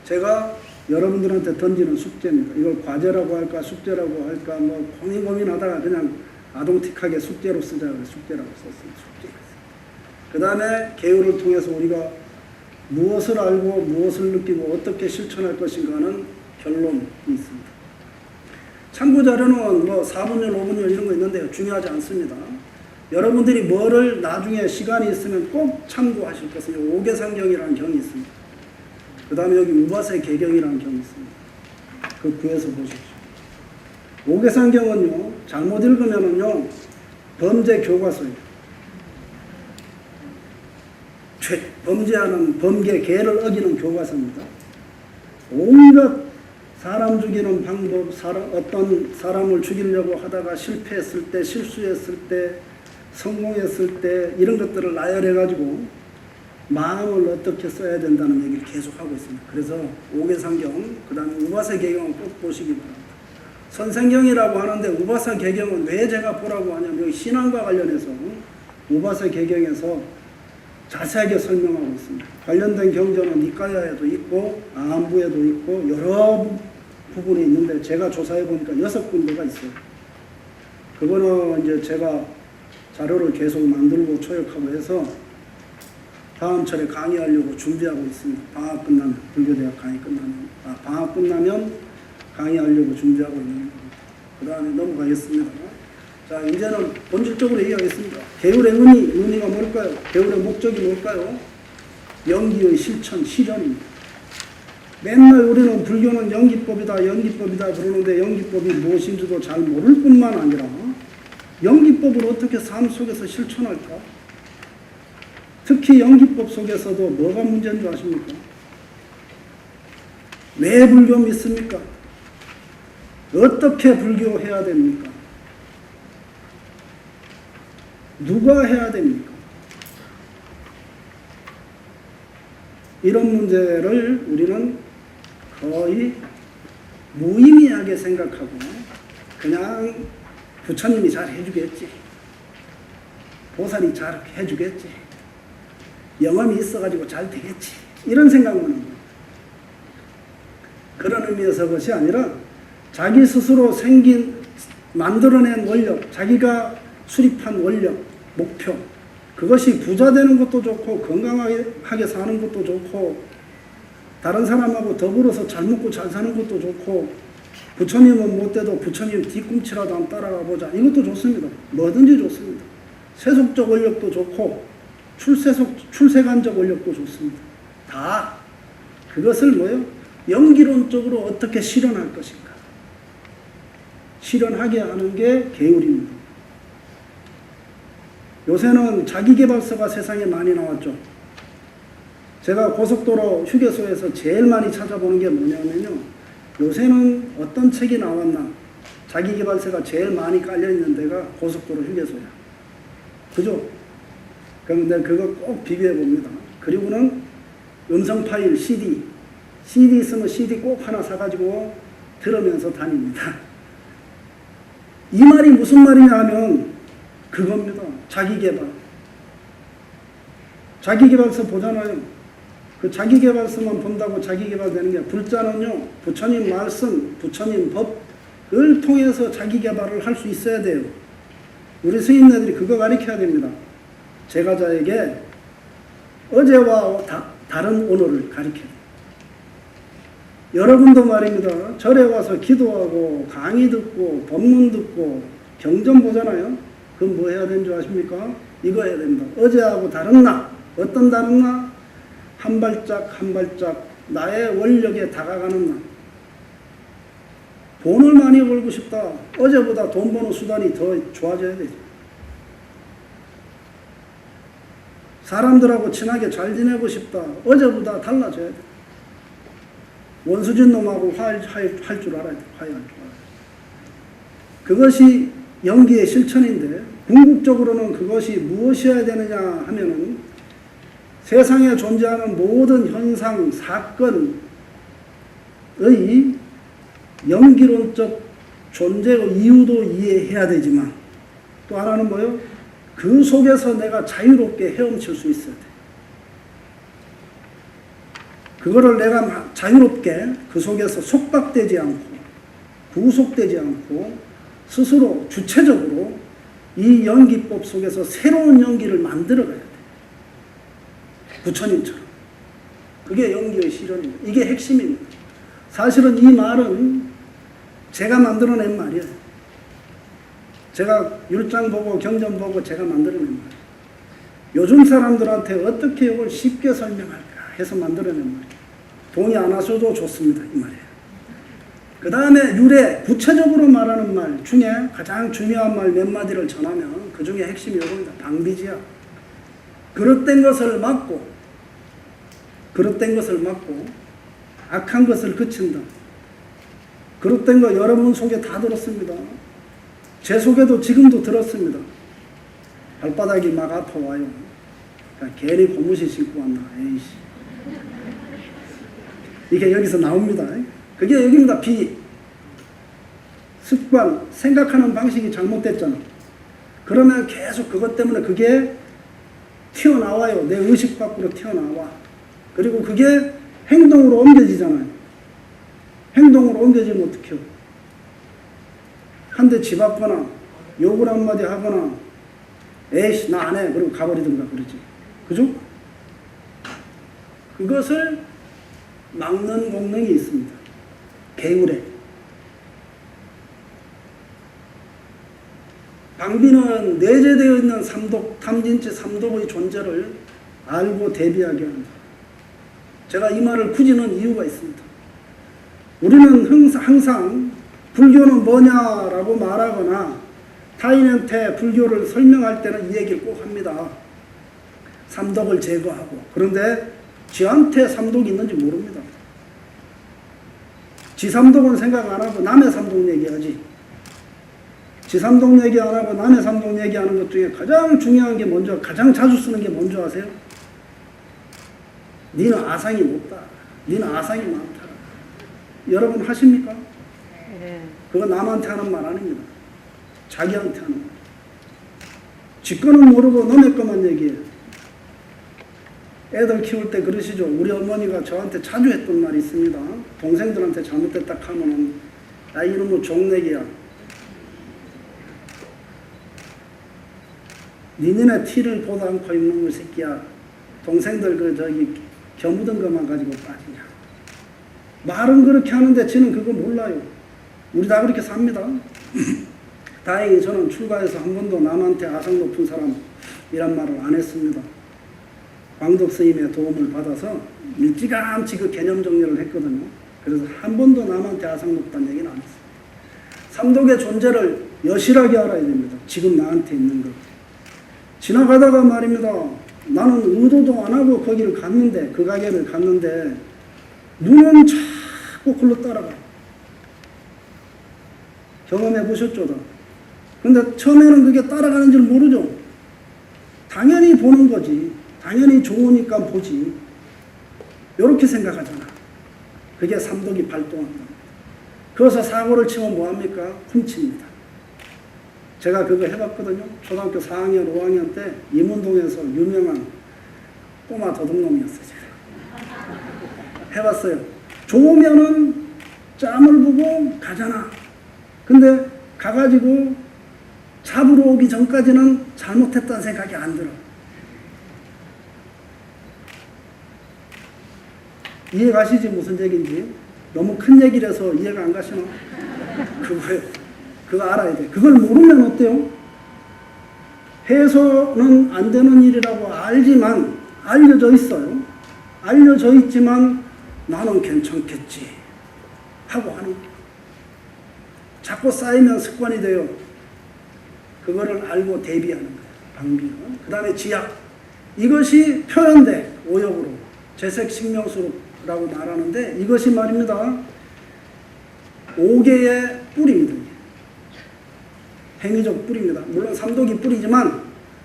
제가 여러분들한테 던지는 숙제입니다. 이걸 과제라고 할까 숙제라고 할까 뭐 고민하다가 그냥 아동틱하게 숙제로 쓰자 그래 숙제라고 썼습니다. 숙제. 그 다음에 계율을 통해서 우리가 무엇을 알고 무엇을 느끼고 어떻게 실천할 것인가 하는 결론이 있습니다. 참고 자료는 뭐 4분열, 5분열 이런 거 있는데요. 중요하지 않습니다. 여러분들이 뭐를 나중에 시간이 있으면 꼭 참고하실 것은 5개상경이라는 경이 있습니다. 그 다음에 여기 우바세 개경이라는 경이 있습니다. 그 구해서 보십시오. 5개상경은요, 잘못 읽으면은요, 범죄 교과서예요. 범죄하는 범계, 계를 어기는 교과서입니다. 온갖 사람 죽이는 방법, 어떤 사람을 죽이려고 하다가 실패했을 때, 실수했을 때, 성공했을 때, 이런 것들을 나열해가지고 마음을 어떻게 써야 된다는 얘기를 계속하고 있습니다. 그래서 5개상경, 그 다음에 우바사 개경은 꼭 보시기 바랍니다. 선생경이라고 하는데 우바사 개경은 왜 제가 보라고 하냐면 여기 신앙과 관련해서 우바사 개경에서 자세하게 설명하고 있습니다. 관련된 경전은 니까야에도 있고 아함부에도 있고 여러 부분이 있는데 제가 조사해 보니까 6군데가 있어요. 그거는 이제 제가 자료를 계속 만들고 초역하고 해서 다음 철에 강의하려고 준비하고 있습니다. 방학 끝나면, 불교대학 강의 끝나면, 방학 끝나면 강의하려고 준비하고 있는 겁니다. 그 다음에 넘어가겠습니다. 자, 이제는 본질적으로 얘기하겠습니다. 계율의 의미가 뭘까요? 계율의 목적이 뭘까요? 연기의 실천, 실현입니다. 맨날 우리는 불교는 연기법이다, 연기법이다 그러는데 연기법이 무엇인지도 잘 모를 뿐만 아니라 연기법을 어떻게 삶 속에서 실천할까? 특히 연기법 속에서도 뭐가 문제인 줄 아십니까? 왜 불교 믿습니까? 어떻게 불교해야 됩니까? 누가 해야 됩니까? 이런 문제를 우리는 거의 무의미하게 생각하고 그냥 부처님이 잘 해주겠지, 보살이 잘 해주겠지, 영험이 있어가지고 잘 되겠지, 이런 생각만 합니다. 그런 의미에서 그것이 아니라 자기 스스로 만들어낸 원력, 자기가 수립한 원력, 목표, 그것이 부자 되는 것도 좋고 건강하게 사는 것도 좋고 다른 사람하고 더불어서 잘 먹고 잘 사는 것도 좋고 부처님은 못 돼도 부처님 뒤꿈치라도 한번 따라가 보자, 이것도 좋습니다. 뭐든지 좋습니다. 세속적 원력도 좋고 출세관적 원력도 좋습니다. 다 그것을 뭐예요? 연기론적으로 어떻게 실현할 것인가, 실현하게 하는 게 계율입니다. 요새는 자기계발서가 세상에 많이 나왔죠. 제가 고속도로 휴게소에서 제일 많이 찾아보는 게 뭐냐면요, 요새는 어떤 책이 나왔나, 자기계발서가 제일 많이 깔려있는 데가 고속도로 휴게소야. 그죠? 그런데 그거 꼭 비교해 봅니다. 그리고는 음성 파일, CD 있으면 CD 꼭 하나 사가지고 들으면서 다닙니다. 이 말이 무슨 말이냐 하면 그겁니다. 자기계발서 보잖아요. 그 자기계발서만 본다고 자기계발되는 게, 불자는요, 부처님 말씀, 부처님 법을 통해서 자기계발을 할 수 있어야 돼요. 우리 스님네들이 그거 가르쳐야 됩니다. 제가자에게 어제와 다른 오늘을 가르쳐야 돼요. 여러분도 말입니다. 절에 와서 기도하고 강의 듣고 법문 듣고 경전 보잖아요. 그럼 뭐 해야 되는 줄 아십니까? 이거 해야 됩니다. 어제하고 다른 나, 어떤 다른 나? 한 발짝 한 발짝 나의 원력에 다가가는 나. 돈을 많이 벌고 싶다. 어제보다 돈 버는 수단이 더 좋아져야 되죠. 사람들하고 친하게 잘 지내고 싶다. 어제보다 달라져야 돼. 원수진 놈하고 화할 줄 알아야 돼. 화해할 줄 알아야 돼. 그것이 연기의 실천인데, 궁극적으로는 그것이 무엇이어야 되느냐 하면은 세상에 존재하는 모든 현상, 사건의 연기론적 존재의 이유도 이해해야 되지만, 또 하나는 뭐예요? 그 속에서 내가 자유롭게 헤엄칠 수 있어야 돼. 그거를 내가 자유롭게 그 속에서 속박되지 않고 구속되지 않고 스스로 주체적으로 이 연기법 속에서 새로운 연기를 만들어가야 돼. 부처님처럼. 그게 연기의 실현입니다. 이게 핵심입니다. 사실은 이 말은 제가 만들어낸 말이에요. 제가 율장 보고 경전 보고 제가 만들어낸 말이에요. 요즘 사람들한테 어떻게 이걸 쉽게 설명할까 해서 만들어낸 말이에요. 동의 안 하셔도 좋습니다. 이 말이에요. 그 다음에 유래, 구체적으로 말하는 말 중에 가장 중요한 말 몇 마디를 전하면 그 중에 핵심이 이겁니다. 방비지야. 그릇된 것을 막고 악한 것을 그친다. 그릇된 거 여러분 속에 다 들었습니다. 제 속에도 지금도 들었습니다. 발바닥이 막 아파와요. 그러니까 괜히 고무신 신고 왔나. 에이씨. 이게 여기서 나옵니다. 그게 여기입니다. 비. 습관, 생각하는 방식이 잘못됐잖아. 그러면 계속 그것 때문에 그게 튀어나와요. 내 의식 밖으로 튀어나와. 그리고 그게 행동으로 옮겨지잖아요. 행동으로 옮겨지면 어떡해요? 한 대 집 앞거나 욕을 한마디 하거나 에이씨 나 안 해 그리고 가버리든가 그러지. 그죠? 그것을 막는 공능이 있습니다. 개울에. 방비는 내재되어 있는 삼독, 탐진치 삼독의 존재를 알고 대비하게 한다. 제가 이 말을 굳이 넣은 이유가 있습니다. 우리는 항상 불교는 뭐냐라고 말하거나 타인한테 불교를 설명할 때는 이 얘기를 꼭 합니다. 삼독을 제거하고. 그런데 지한테 삼독이 있는지 모릅니다. 지 삼독은 생각 안 하고 남의 삼독 얘기하지. 지 삼독 얘기 안 하고 남의 삼독 얘기하는 것 중에 가장 중요한 게 먼저, 가장 자주 쓰는 게 뭔지 아세요? 니는 아상이 높다. 니는 아상이 많다. 여러분 하십니까? 네. 그거 남한테 하는 말 아닙니다. 자기한테 하는 말. 지 거는 모르고 너네 것만 얘기해. 애들 키울 때 그러시죠. 우리 어머니가 저한테 자주 했던 말이 있습니다. 동생들한테 잘못됐다 하면은 야 이놈의 종내기야. 니네 티를 보도 않고 입는 거 새끼야. 동생들 겨 묻은 것만 가지고 빠지냐. 말은 그렇게 하는데 지는 그거 몰라요. 우리 다 그렇게 삽니다. 다행히 저는 출가해서 한 번도 남한테 아상 높은 사람이란 말을 안 했습니다. 광덕 스님의 도움을 받아서 일찌감치 그 개념 정리를 했거든요. 그래서 한 번도 남한테 아상 높다는 얘기는 안 했어요. 삼독의 존재를 여실하게 알아야 됩니다. 지금 나한테 있는 것. 지나가다가 말입니다. 나는 의도도 안 하고 거기를 갔는데, 그 가게를 갔는데 눈은 자꾸 글로 따라가. 경험해 보셨죠? 근데 처음에는 그게 따라가는 줄 모르죠. 당연히 보는 거지. 당연히 좋으니까 보지. 이렇게 생각하잖아. 그게 삼독이 발동한다. 그래서 사고를 치면 뭐합니까? 훔칩니다. 제가 그거 해봤거든요. 초등학교 4학년, 5학년 때 임운동에서 유명한 꼬마 도둑놈이었어요. 제가. 해봤어요. 좋으면은 짬을 보고 가잖아. 근데 가가지고 잡으러 오기 전까지는 잘못했다는 생각이 안 들어. 이해 가시지 무슨 얘기인지? 너무 큰 얘기라서 이해가 안 가시나? 그거 알아야 돼. 그걸 모르면 어때요? 해서는 안 되는 일이라고 알지만 알려져 있어요. 알려져 있지만 나는 괜찮겠지 하고 하는 거예요. 자꾸 쌓이면 습관이 돼요. 그거를 알고 대비하는 거예요. 방비는. 그 다음에 지약. 이것이 표현돼. 오역으로. 재색 식명수라고 말하는데 이것이 말입니다. 5개의 뿌리입니다. 행위적 뿌리입니다. 물론 삼독이 뿌리지만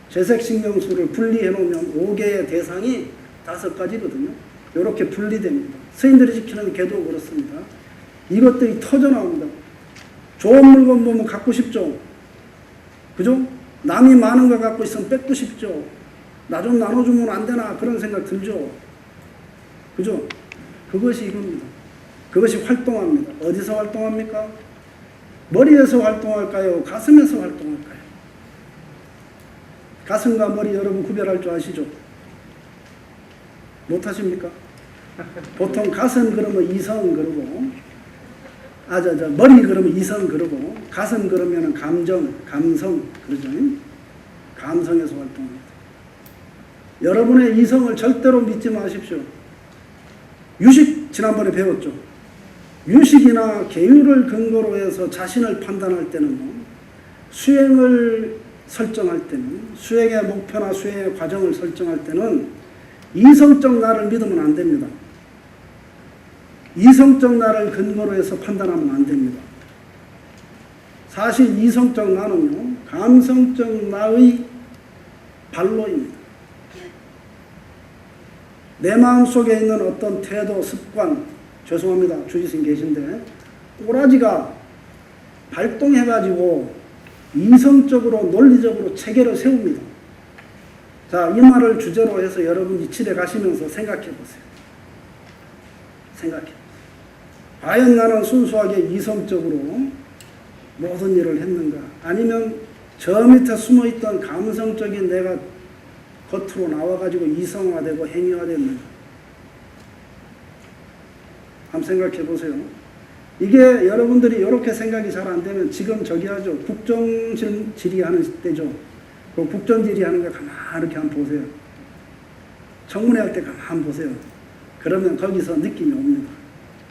재색 식명수를 분리해 놓으면 5개의 대상이 5가지거든요. 이렇게 분리됩니다. 스님들이 지키는 개도 그렇습니다. 이것들이 터져 나옵니다. 좋은 물건 보면 갖고 싶죠. 그죠? 남이 많은 거 갖고 있으면 뺏고 싶죠. 나 좀 나눠주면 안 되나 그런 생각 들죠. 그죠? 그것이 이겁니다. 그것이 활동합니다. 어디서 활동합니까? 머리에서 활동할까요? 가슴에서 활동할까요? 가슴과 머리 여러분 구별할 줄 아시죠? 못하십니까? 보통 가슴 그러면 이성 그러고 머리 그러면 이성 그러고 가슴 그러면 감정, 감성 그러죠. 감성에서 활동합니다. 여러분의 이성을 절대로 믿지 마십시오. 유식 지난번에 배웠죠. 유식이나 계율을 근거로 해서 자신을 판단할 때는 수행을 설정할 때는 수행의 목표나 수행의 과정을 설정할 때는 이성적 나를 믿으면 안 됩니다. 이성적 나를 근거로 해서 판단하면 안 됩니다. 사실 이성적 나는요, 감성적 나의 발로입니다. 내 마음속에 있는 어떤 태도, 습관, 죄송합니다. 주지스님 계신데 꼬라지가 발동해가지고 이성적으로 논리적으로 체계를 세웁니다. 자, 이 말을 주제로 해서 여러분이 집에 가시면서 생각해 보세요. 생각해 보세요. 과연 나는 순수하게 이성적으로 모든 일을 했는가? 아니면 저 밑에 숨어있던 감성적인 내가 겉으로 나와가지고 이성화되고 행위화됐는가? 한번 생각해 보세요. 이게 여러분들이 이렇게 생각이 잘 안 되면 지금 저기 하죠. 국정질의하는 때죠. 그 국정질의하는 거 가만 이렇게 한번 보세요. 청문회 할 때 가만 보세요. 그러면 거기서 느낌이 옵니다.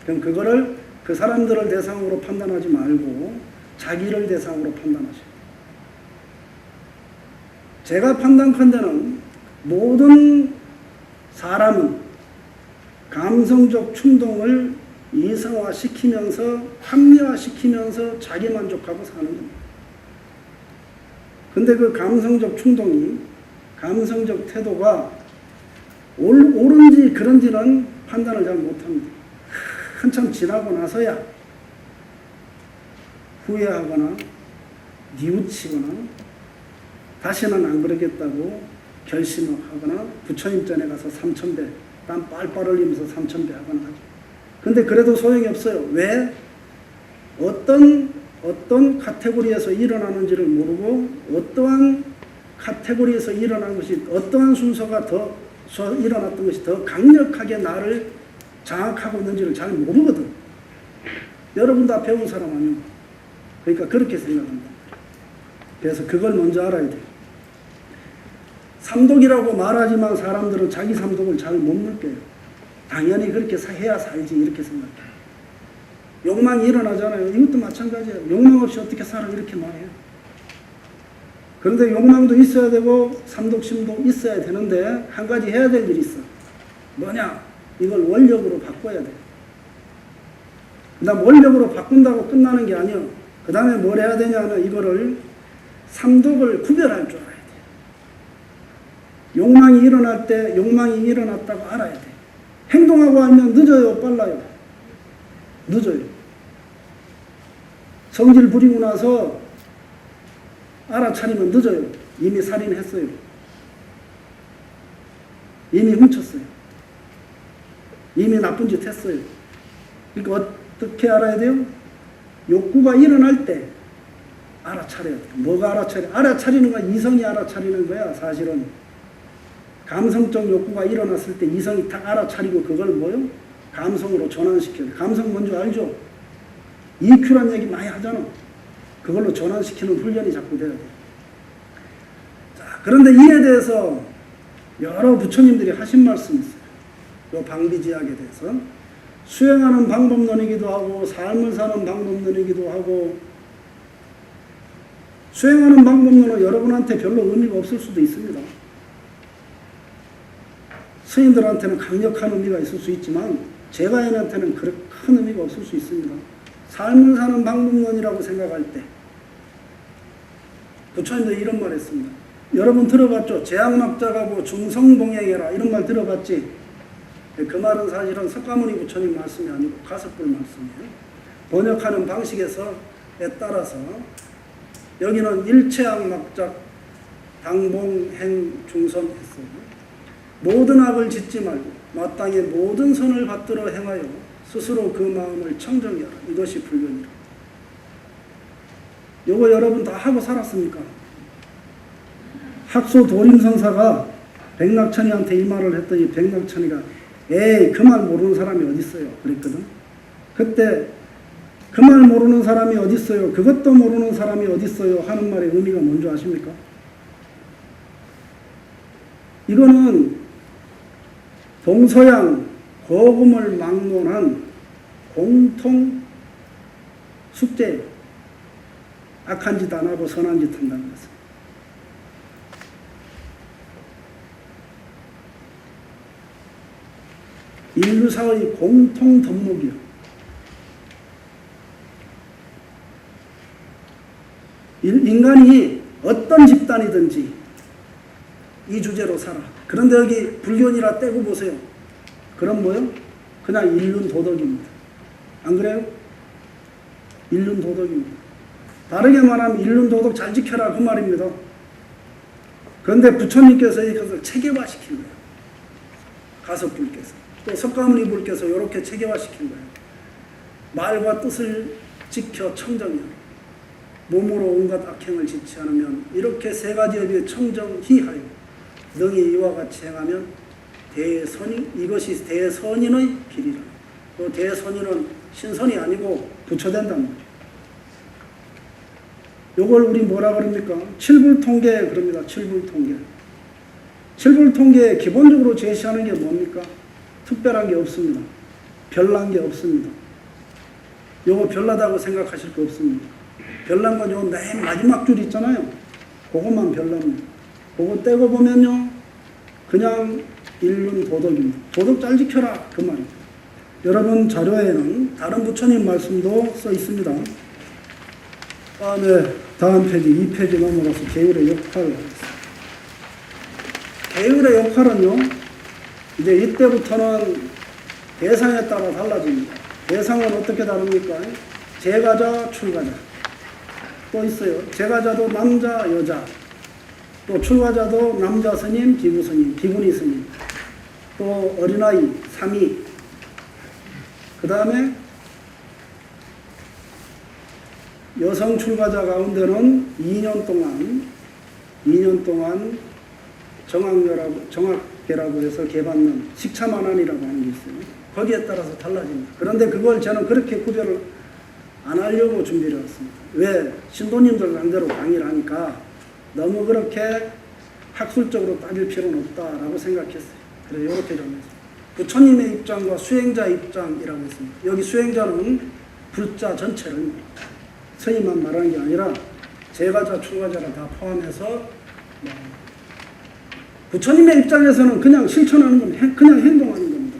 그럼 그거를 그 사람들을 대상으로 판단하지 말고 자기를 대상으로 판단하시고. 제가 판단컨대는 모든 사람은 감성적 충동을 이성화시키면서 합리화시키면서 자기 만족하고 사는 겁니다. 근데 그 감성적 충동이 감성적 태도가 옳은지 그런지는 판단을 잘 못합니다. 한참 지나고 나서야 후회하거나 뉘우치거나 다시는 안 그러겠다고 결심을 하거나 부처님 전에 가서 3000배 땀 빨빨 흘리면서 3000배 하거나 하죠. 근데 그래도 소용이 없어요. 왜? 어떤 카테고리에서 일어나는지를 모르고 어떠한 카테고리에서 일어난 것이 어떠한 순서가 더 일어났던 것이 더 강력하게 나를 장악하고 있는지를 잘 모르거든. 여러분 다 배운 사람 아니에요. 그러니까 그렇게 생각합니다. 그래서 그걸 먼저 알아야 돼요. 삼독이라고 말하지만 사람들은 자기 삼독을 잘 못 느껴요. 당연히 그렇게 해야 살지 이렇게 생각해요. 욕망이 일어나잖아요. 이것도 마찬가지예요. 욕망 없이 어떻게 살아 이렇게 말해요. 그런데 욕망도 있어야 되고 삼독심도 있어야 되는데 한 가지 해야 될 일이 있어. 뭐냐? 이걸 원력으로 바꿔야 돼요. 그 다음 원력으로 바꾼다고 끝나는 게 아니에요. 그 다음에 뭘 해야 되냐는 이거를 삼독을 구별할 줄 알아야 돼요. 욕망이 일어날 때 욕망이 일어났다고 알아야 돼요. 행동하고 하면 늦어요, 빨라요? 늦어요. 성질 부리고 나서 알아차리면 늦어요. 이미 살인했어요. 이미 훔쳤어요. 이미 나쁜 짓 했어요. 그러니까 어떻게 알아야 돼요? 욕구가 일어날 때 알아차려야 돼요. 뭐가 알아차려? 알아차리는 건 이성이 알아차리는 거야, 사실은. 감성적 욕구가 일어났을 때 이성이 딱 알아차리고 그걸 뭐요? 감성으로 전환시켜요. 감성 뭔지 알죠? EQ란 얘기 많이 하잖아. 그걸로 전환시키는 훈련이 자꾸 돼야 돼요. 자, 그런데 이에 대해서 여러 부처님들이 하신 말씀이 있어요. 이 방비지학에 대해서. 수행하는 방법론이기도 하고 삶을 사는 방법론이기도 하고 수행하는 방법론은 여러분한테 별로 의미가 없을 수도 있습니다. 스님들한테는 강력한 의미가 있을 수 있지만 제가인한테는 그렇게 큰 의미가 없을 수 있습니다. 삶을 사는 방법론이라고 생각할 때 부처님들이 이런 말 했습니다. 여러분 들어봤죠? 재앙막작하고 중성봉행해라 이런 말 들어봤지? 그 말은 사실은 석가모니 부처님 말씀이 아니고 가섭불 말씀이에요. 번역하는 방식에 따라서 여기는 일체악막작 당봉행 중선 했어요. 모든 악을 짓지 말고 마땅히 모든 선을 받들어 행하여 스스로 그 마음을 청정히 하라. 이것이 불변이라. 요거 여러분 다 하고 살았습니까? 학소 도림선사가 백낙천이한테 이 말을 했더니 백낙천이가 에이 그 말 모르는 사람이 어딨어요 그랬거든. 그때 그 말 모르는 사람이 어딨어요 그것도 모르는 사람이 어딨어요 하는 말의 의미가 뭔지 아십니까? 이거는 동서양 고금을 막론한 공통 숙제예요. 악한 짓 안 하고 선한 짓 한다는 것은. 인류사의 공통 덕목이요. 인간이 어떤 집단이든지 이 주제로 살아. 그런데 여기 불견이라 떼고 보세요. 그럼 뭐요? 그냥 인륜 도덕입니다. 안 그래요? 인륜 도덕입니다. 다르게 말하면 인륜 도덕 잘 지켜라 그 말입니다. 그런데 부처님께서 이것을 체계화시킨 거예요. 가섭불께서. 또 석가모니 불께서 이렇게 체계화시킨 거예요. 말과 뜻을 지켜 청정해라. 몸으로 온갖 악행을 짓지 않으면 이렇게 세 가지 업이 청정희하여 능히 이와 같이 행하면 대선이 이것이 대선인의 길이라. 또 대선인은 신선이 아니고 부처된단 말이에요. 요걸 우리 뭐라 그럽니까? 칠불통계 그럽니다. 칠불통계. 칠불통계에 기본적으로 제시하는 게 뭡니까? 특별한 게 없습니다. 별난 게 없습니다. 요거 별나다고 생각하실 거 없습니다. 별난 건 요 맨 마지막 줄 있잖아요. 그것만 별납니다. 그거 떼고 보면요. 그냥 일륜 도덕입니다. 도덕 잘 지켜라 그 말입니다. 여러분 자료에는 다른 부처님 말씀도 써 있습니다. 다음 페이지 2페이지 넘어가서 계율의 역할을 하겠습니다. 계율의 역할은요. 이제 이때부터는 대상에 따라 달라집니다. 대상은 어떻게 다릅니까? 제가자, 출가자. 또 있어요. 제가자도 남자, 여자. 또 출가자도 남자 스님, 비구 스님, 비구니 스님. 또 어린아이, 삼이. 그 다음에 여성 출가자 가운데는 2년 동안 정학계라고 해서 개받는 식차만환이라고 하는 게 있어요. 거기에 따라서 달라집니다. 그런데 그걸 저는 그렇게 구별을 안 하려고 준비를 했습니다. 왜? 신도님들 상대로 강의를 하니까 너무 그렇게 학술적으로 따질 필요는 없다라고 생각했어요. 그래서 이렇게 정했습니다. 부처님의 입장과 수행자 입장이라고 했습니다. 여기 수행자는 불자 전체를 스님만 말하는 게 아니라 제가자, 출가자를 다 포함해서 부처님의 입장에서는 그냥 실천하는 겁니다. 그냥 행동하는 겁니다.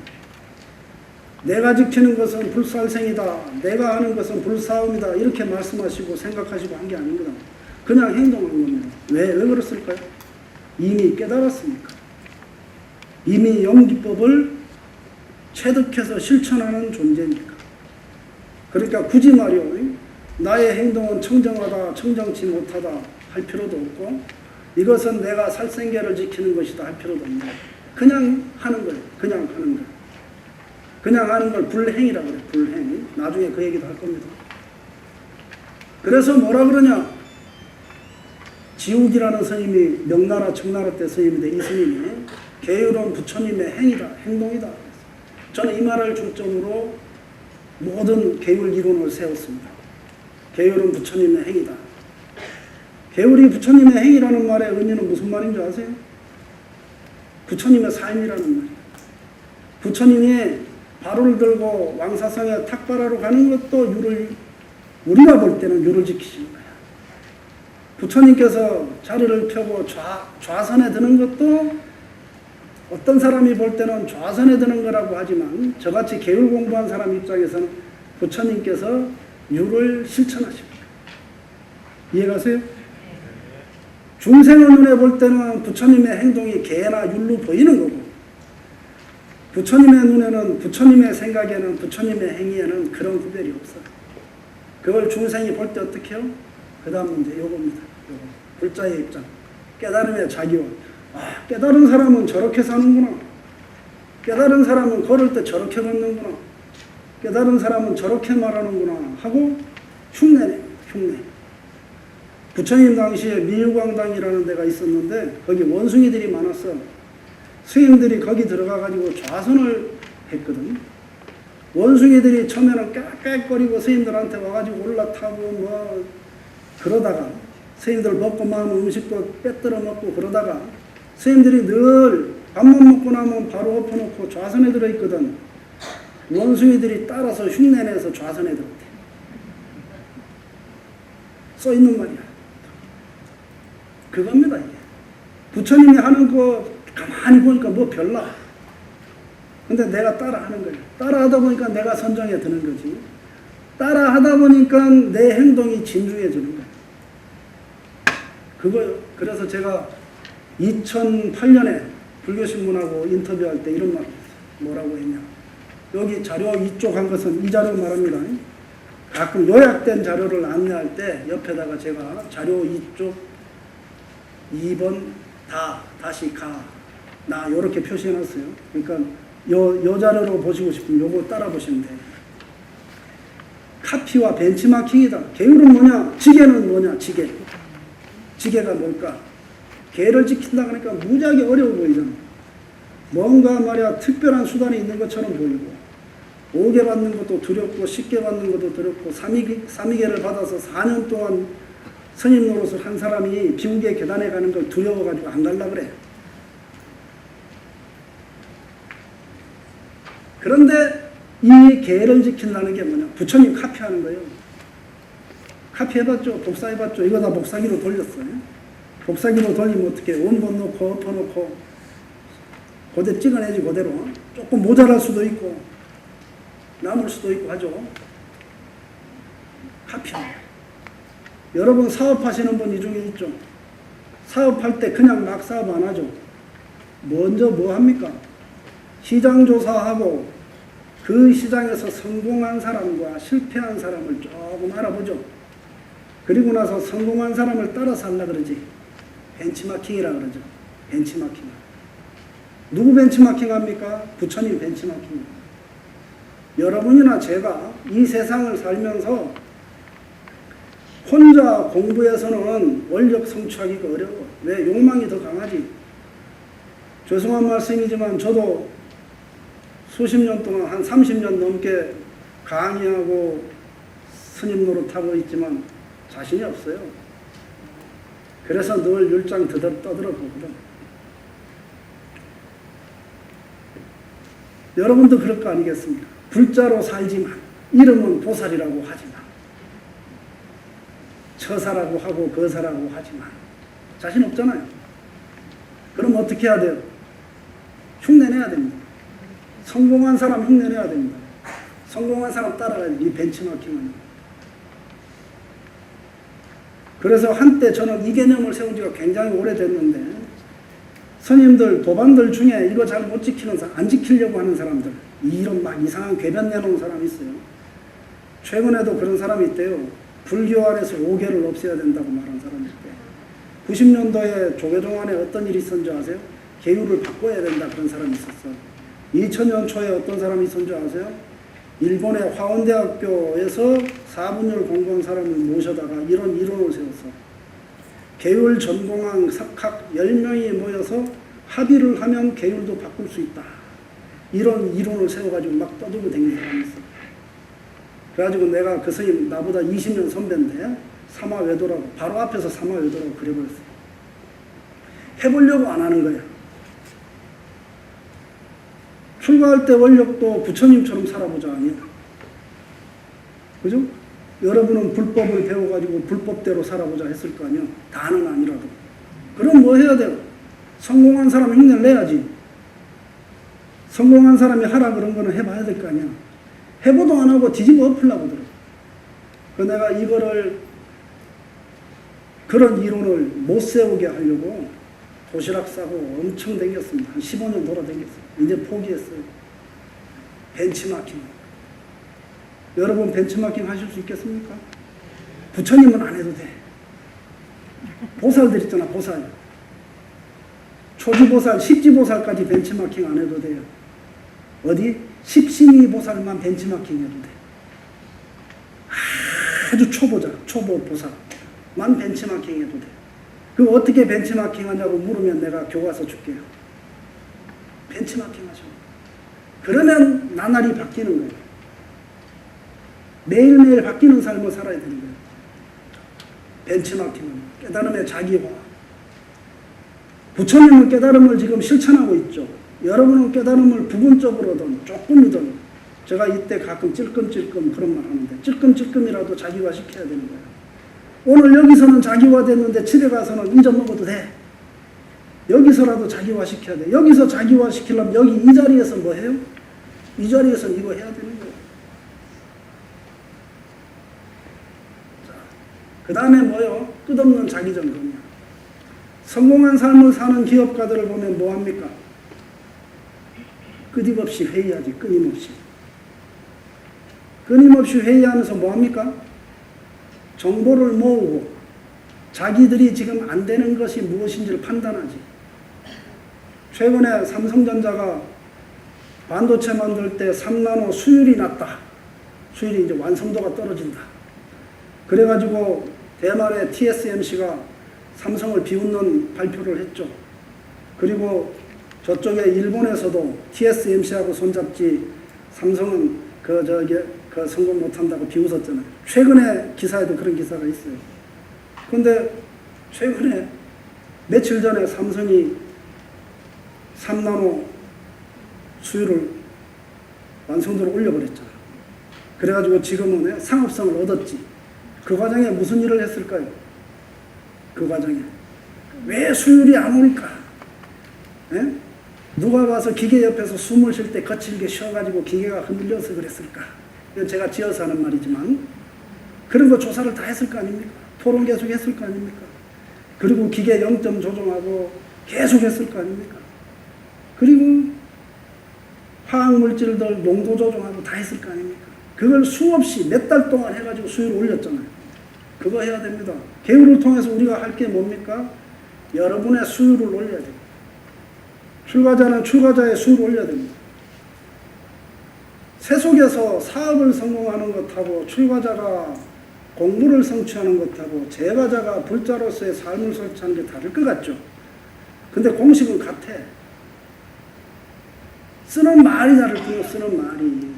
내가 지키는 것은 불살생이다. 내가 하는 것은 불사음이다. 이렇게 말씀하시고 생각하시고 한 게 아닙니다. 그냥 행동하는 겁니다. 왜 그랬을까요? 이미 깨달았으니까. 이미 영기법을 체득해서 실천하는 존재니까. 그러니까 굳이 말이요. 나의 행동은 청정하다, 청정치 못하다 할 필요도 없고 이것은 내가 살생계를 지키는 것이다 할 필요도 없네요. 그냥 하는 거예요. 그냥 하는 거예요. 그냥 하는 걸 불행이라고 그래요. 불행. 나중에 그 얘기도 할 겁니다. 그래서 뭐라 그러냐? 지욱이라는 스님이 명나라 청나라 때 스님인데 이 스님이 계율은 부처님의 행이다. 행동이다. 저는 이 말을 중점으로 모든 계율 이론을 세웠습니다. 계율은 부처님의 행이다. 계율이 부처님의 행이라는 말의 의미는 무슨 말인지 아세요? 부처님의 삶이라는 말이에요. 부처님이 바로를 들고 왕사성에 탁발하러 가는 것도 우리가 볼 때는 율을 지키시는 거야. 부처님께서 자리를 펴고 좌선에 드는 것도 어떤 사람이 볼 때는 좌선에 드는 거라고 하지만 저같이 계율 공부한 사람 입장에서는 부처님께서 율을 실천하십니다. 이해가세요? 중생의 눈에 볼 때는 부처님의 행동이 개나 율로 보이는 거고 부처님의 눈에는 부처님의 생각에는 부처님의 행위에는 그런 구별이 없어요. 그걸 중생이 볼 때 어떻게 해요? 그 다음 문제 요겁니다. 요거. 불자의 입장. 깨달음의 자기원. 깨달은 사람은 저렇게 사는구나. 깨달은 사람은 걸을 때 저렇게 걷는구나. 깨달은 사람은 저렇게 말하는구나 하고 흉내내. 흉내. 부처님 당시에 미유광당이라는 데가 있었는데 거기 원숭이들이 많았어. 스님들이 거기 들어가가지고 좌선을 했거든. 원숭이들이 처음에는 깍깍거리고 스님들한테 와가지고 올라타고 뭐 그러다가 스님들 먹고 많은 음식도 빼들어 먹고 그러다가 스님들이 늘 밥만 먹고 나면 바로 엎어놓고 좌선에 들어있거든. 원숭이들이 따라서 흉내내서 좌선에 들었대. 써있는 말이야. 그겁니다 이게. 부처님이 하는 거 가만히 보니까 뭐 별나. 근데 내가 따라하는 거예요. 따라하다 보니까 내가 선정에 드는 거지. 따라하다 보니까 내 행동이 진중해지는 거예요. 그거요. 그래서 제가 2008년에 불교신문하고 인터뷰할 때 이런 말 했어요. 뭐라고 했냐. 여기 자료 이쪽 한 것은 이 자료 말합니다. 가끔 요약된 자료를 안내할 때 옆에다가 제가 자료 이쪽 2번 다시 나 요렇게 표시해놨어요. 그러니까 요 자료로 보시고 싶으면 요거 따라 보시면 돼요. 카피와 벤치마킹이다. 계율은 뭐냐? 지게는 뭐냐? 지게. 지게가 뭘까? 계를 지킨다 그러니까 무지하게 어려워 보이잖아. 뭔가 말이야 특별한 수단이 있는 것처럼 보이고, 5개 받는 것도 두렵고 10개 받는 것도 두렵고, 삼위계를 받아서 4년 동안 스님 노릇을 한 사람이 비우개 계단에 가는 걸 두려워가지고 안 갈라 그래. 그런데 이 계를 지킨다는 게 뭐냐? 부처님 카피하는 거예요. 카피해봤죠? 복사해봤죠? 이거 다 복사기로 돌렸어요. 복사기로 돌리면 어떻게 원본 놓고 엎어놓고 그대로 찍어내지. 그대로 조금 모자랄 수도 있고 남을 수도 있고 하죠. 카피하는 거예요. 여러분 사업하시는 분 이 중에 있죠? 사업할 때 그냥 막 사업 안 하죠. 먼저 뭐 합니까? 시장 조사하고 그 시장에서 성공한 사람과 실패한 사람을 조금 알아보죠. 그리고 나서 성공한 사람을 따라서 하려고 그러지. 벤치마킹이라 그러죠. 벤치마킹. 누구 벤치마킹 합니까? 부처님 벤치마킹. 여러분이나 제가 이 세상을 살면서 혼자 공부해서는 원력 성취하기가 어려워. 왜? 욕망이 더 강하지. 죄송한 말씀이지만 저도 수십 년 동안 한 30년 넘게 강의하고 스님 노릇하고 있지만 자신이 없어요. 그래서 늘 율장 떠들어 보거든. 여러분도 그럴 거 아니겠습니까? 불자로 살지만 이름은 보살이라고 하지만, 처사라고 하고 거사라고 하지만 자신 없잖아요. 그럼 어떻게 해야 돼요? 흉내내야 됩니다. 성공한 사람 흉내내야 됩니다. 성공한 사람 따라가야 돼요. 이 벤치마킹은. 그래서 한때 저는 이 개념을 세운 지가 굉장히 오래됐는데, 스님들, 도반들 중에 이거 잘 못 지키는 사람, 안 지키려고 하는 사람들, 이런 막 이상한 궤변 내놓은 사람이 있어요. 최근에도 그런 사람이 있대요. 불교 안에서 5개를 없애야 된다고 말한 사람이 있대요. 90년도에 조계종안에 어떤 일이 있었는지 아세요? 계율을 바꿔야 된다 그런 사람이 있었어. 2000년 초에 어떤 사람이 있었는지 아세요? 일본의 화원대학교에서 4분율 공부한 사람을 모셔다가 이런 이론을 세웠어. 계율 전공한 석학 10명이 모여서 합의를 하면 계율도 바꿀 수 있다. 이런 이론을 세워가지고 막 떠들고 다니는 사람이 있어. 그래가지고 내가 그 스님 나보다 20년 선배인데 사마외도라고, 바로 앞에서 사마외도라고 그려버렸어. 해보려고 안 하는 거야. 출가할 때 원력도 부처님처럼 살아보자 아니야. 그죠? 여러분은 불법을 배워가지고 불법대로 살아보자 했을 거 아니야. 다는 아니라도. 그럼 뭐 해야 돼요? 성공한 사람 흉내를 내야지. 성공한 사람이 하라 그런 거는 해봐야 될 거 아니야. 해보도 안 하고 뒤집어 엎으려고 들어. 그래서 내가 이거를, 그런 이론을 못 세우게 하려고 도시락 싸고 엄청 댕겼습니다. 한 15년 돌아댕겼어요. 이제 포기했어요. 벤치마킹. 여러분 벤치마킹 하실 수 있겠습니까? 부처님은 안 해도 돼. 보살들 있잖아, 보살. 초지보살, 십지보살까지 벤치마킹 안 해도 돼요. 어디? 십신이 보살만 벤치마킹 해도 돼. 아주 초보자, 초보 보살만 벤치마킹 해도 돼. 그 어떻게 벤치마킹 하냐고 물으면 내가 교과서 줄게요. 벤치마킹 하죠. 그러면 나날이 바뀌는 거예요. 매일매일 바뀌는 삶을 살아야 되는 거예요. 벤치마킹은 깨달음의 자기화. 부처님은 깨달음을 지금 실천하고 있죠. 여러분은 깨달음을 부분적으로든 조금이든, 제가 이때 가끔 찔끔찔끔 그런 말 하는데, 찔끔찔끔이라도 자기화 시켜야 되는 거예요. 오늘 여기서는 자기화 됐는데 집에 가서는 잊어먹어도 돼. 여기서라도 자기화 시켜야 돼. 여기서 자기화 시키려면 여기 이 자리에서 뭐 해요? 이 자리에서 이거 해야 되는 거예요. 그 다음에 뭐요? 끝없는 자기점검이야. 성공한 삶을 사는 기업가들을 보면 뭐합니까? 끊임없이 회의하지. 끊임없이 회의하면서 뭐합니까? 정보를 모으고 자기들이 지금 안 되는 것이 무엇인지를 판단하지. 최근에 삼성전자가 반도체 만들 때 3나노 수율이 낮다. 수율이 이제 완성도가 떨어진다. 그래가지고 대만의 TSMC가 삼성을 비웃는 발표를 했죠. 그리고 저쪽에 일본에서도 TSMC하고 손잡지 삼성은 그 성공 못한다고 비웃었잖아요. 최근에 기사에도 그런 기사가 있어요. 근데 최근에 며칠 전에 삼성이 3나노 수율을 완성도를 올려버렸잖아요. 그래가지고 지금은 상업성을 얻었지. 그 과정에 무슨 일을 했을까요? 그 과정에 왜 수율이 안 올까? 예? 누가 와서 기계 옆에서 숨을 쉴 때 거칠게 쉬어가지고 기계가 흔들려서 그랬을까? 이건 제가 지어서 하는 말이지만 그런 거 조사를 다 했을 거 아닙니까? 토론 계속 했을 거 아닙니까? 그리고 기계 0점 조정하고 계속 했을 거 아닙니까? 그리고 화학물질들 농도 조정하고 다 했을 거 아닙니까? 그걸 수없이 몇 달 동안 해가지고 수율을 올렸잖아요. 그거 해야 됩니다. 개요를 통해서 우리가 할 게 뭡니까? 여러분의 수율을 올려야 됩니다. 출가자는 출가자의 수율을 올려야 됩니다. 세속에서 사업을 성공하는 것하고 출가자가 공부를 성취하는 것하고 재가자가 불자로서의 삶을 설치하는 게 다를 것 같죠. 근데 공식은 같아. 쓰는 말이 다를 뿐이요. 쓰는 말이.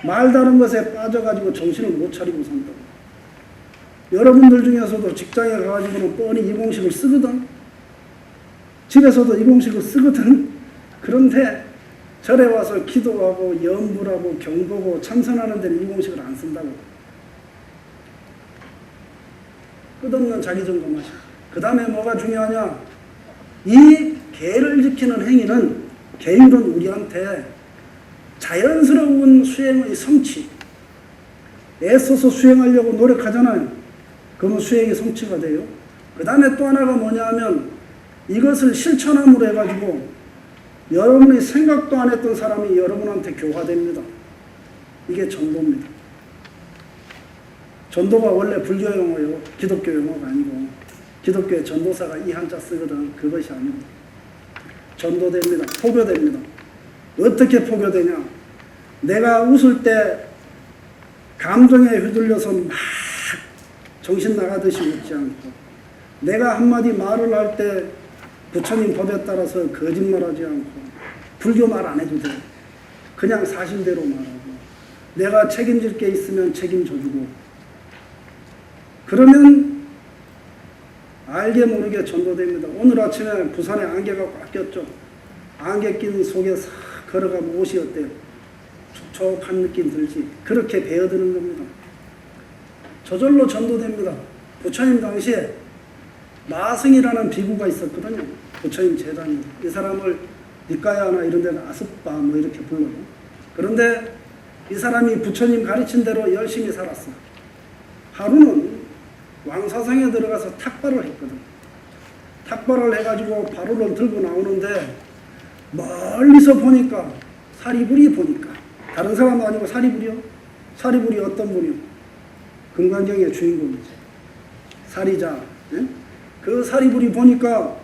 말 다른 것에 빠져가지고 정신을 못 차리고 산다고. 여러분들 중에서도 직장에 가가지고는 뻔히 이 공식을 쓰거든. 집에서도 이 공식을 쓰거든. 그런데 절에 와서 기도하고 염불하고 경보고 참선하는 데는 이 공식을 안 쓴다고. 끝없는 자기점검하셔. 그 다음에 뭐가 중요하냐? 이 계를 지키는 행위는 계율은 우리한테 자연스러운 수행의 성취. 애써서 수행하려고 노력하잖아요. 그러면 수행이 성취가 돼요. 그 다음에 또 하나가 뭐냐 하면 이것을 실천함으로 해가지고 여러분이 생각도 안 했던 사람이 여러분한테 교화됩니다. 이게 전도입니다. 전도가 원래 불교 용어요. 기독교 용어가 아니고 기독교의 전도사가 이 한자 쓰거든. 그것이 아닙니다. 전도됩니다. 포교됩니다. 어떻게 포교되냐? 내가 웃을 때 감정에 휘둘려서 막 정신 나가듯이 웃지 않고 내가 한마디 말을 할 때 부처님 법에 따라서 거짓말하지 않고 불교 말 안 해도 돼. 그냥 사실대로 말하고 내가 책임질 게 있으면 책임져주고 그러면 알게 모르게 전도됩니다. 오늘 아침에 부산에 안개가 꽉 꼈죠. 안개 낀 속에 싹 걸어가면 옷이 어때요? 촉촉한 느낌 들지. 그렇게 배어드는 겁니다. 저절로 전도됩니다. 부처님 당시에 마승이라는 비구가 있었거든요. 부처님 제자님. 이 사람을 니까야나 이런 데는 아스빠 뭐 이렇게 불러요. 그런데 이 사람이 부처님 가르친 대로 열심히 살았어. 하루는 왕사성에 들어가서 탁발을 했거든. 탁발을 해가지고 바로를 들고 나오는데 멀리서 보니까 사리불이 보니까 다른 사람 아니고 사리불이요. 사리불이 어떤 분이요? 금강경의 주인공이지. 사리자. 예? 그 사리불이 보니까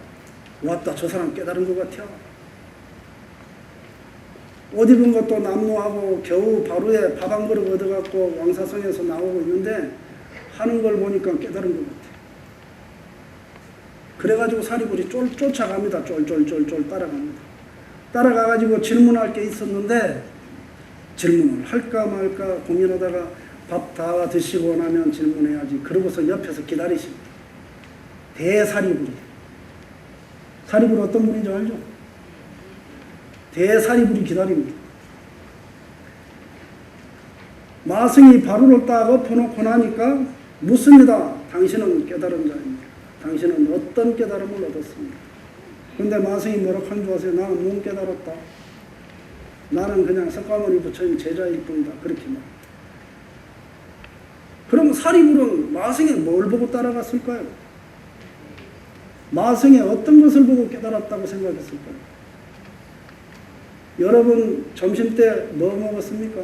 왔다 저 사람 깨달은 것 같아. 옷 입은 것도 남루하고 겨우 바로에 밥 한 그릇 얻어갖고 왕사성에서 나오고 있는데 하는 걸 보니까 깨달은 것 같아. 그래가지고 사리불이 쫓아갑니다. 쫄 따라갑니다. 따라가가지고 질문할 게 있었는데 질문을 할까 말까 고민하다가 밥 다 드시고 나면 질문해야지. 그러고서 옆에서 기다리십니다. 대사리불이. 사리불 어떤 분인지 알죠? 대사리불이 기다립니다. 마승이 바로를 딱 엎어놓고 나니까 묻습니다. 당신은 깨달은 자입니다. 당신은 어떤 깨달음을 얻었습니까? 근데 마승이 뭐라고 하는 줄 아세요? 나는 못 깨달았다. 나는 그냥 석가모니 부처님 제자일 뿐이다. 그렇게 말. 그럼 사리불은 마승이 뭘 보고 따라갔을까요? 마승의 어떤 것을 보고 깨달았다고 생각했을까요? 여러분 점심때 뭐 먹었습니까?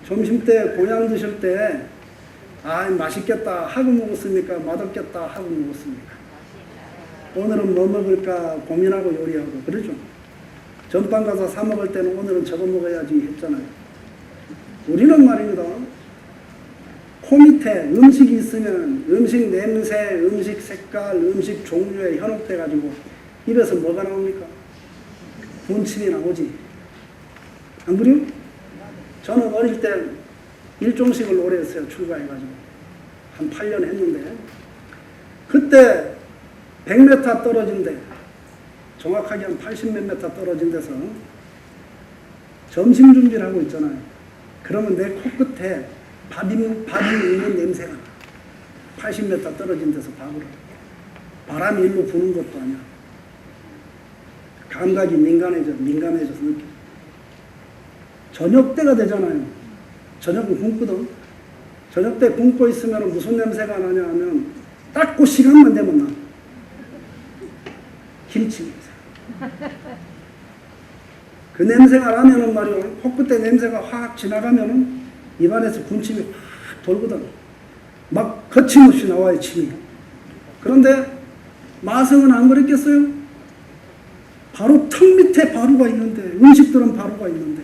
점심때 고향 드실 때 아 맛있겠다 하고 먹었습니까? 맛없겠다 하고 먹었습니까? 오늘은 뭐 먹을까 고민하고 요리하고 그러죠. 전방 가서 사 먹을 때는 오늘은 저거 먹어야지 했잖아요. 우리는 말입니다. 코 밑에 음식이 있으면 음식 냄새, 음식 색깔, 음식 종류에 현혹돼가지고 입에서 뭐가 나옵니까? 분침이 나오지. 안 그래요? 저는 어릴 때 일종식을 오래 했어요. 출가해가지고. 한 8년 했는데 그때 100m 떨어진 데 정확하게 한 80 몇 미터 떨어진 데서 점심 준비를 하고 있잖아요. 그러면 내 코끝에 밥이 있는 냄새가 나. 80m 떨어진 데서 밥을. 바람이 일로 부는 것도 아니야. 감각이 민감해져서 느껴. 저녁 때가 되잖아요. 저녁은 굶거든. 저녁 때 굶고 있으면 무슨 냄새가 나냐 하면 딱 그 시간만 되면 나. 김치 냄새. 그 냄새가 나면은 말이야. 코끝에 냄새가 확 지나가면은 입안에서 군침이 확 돌거든. 막 거침없이 나와요, 침이. 그런데 마성은 안 그랬겠어요? 바로 턱 밑에 바루가 있는데, 음식들은 바루가 있는데,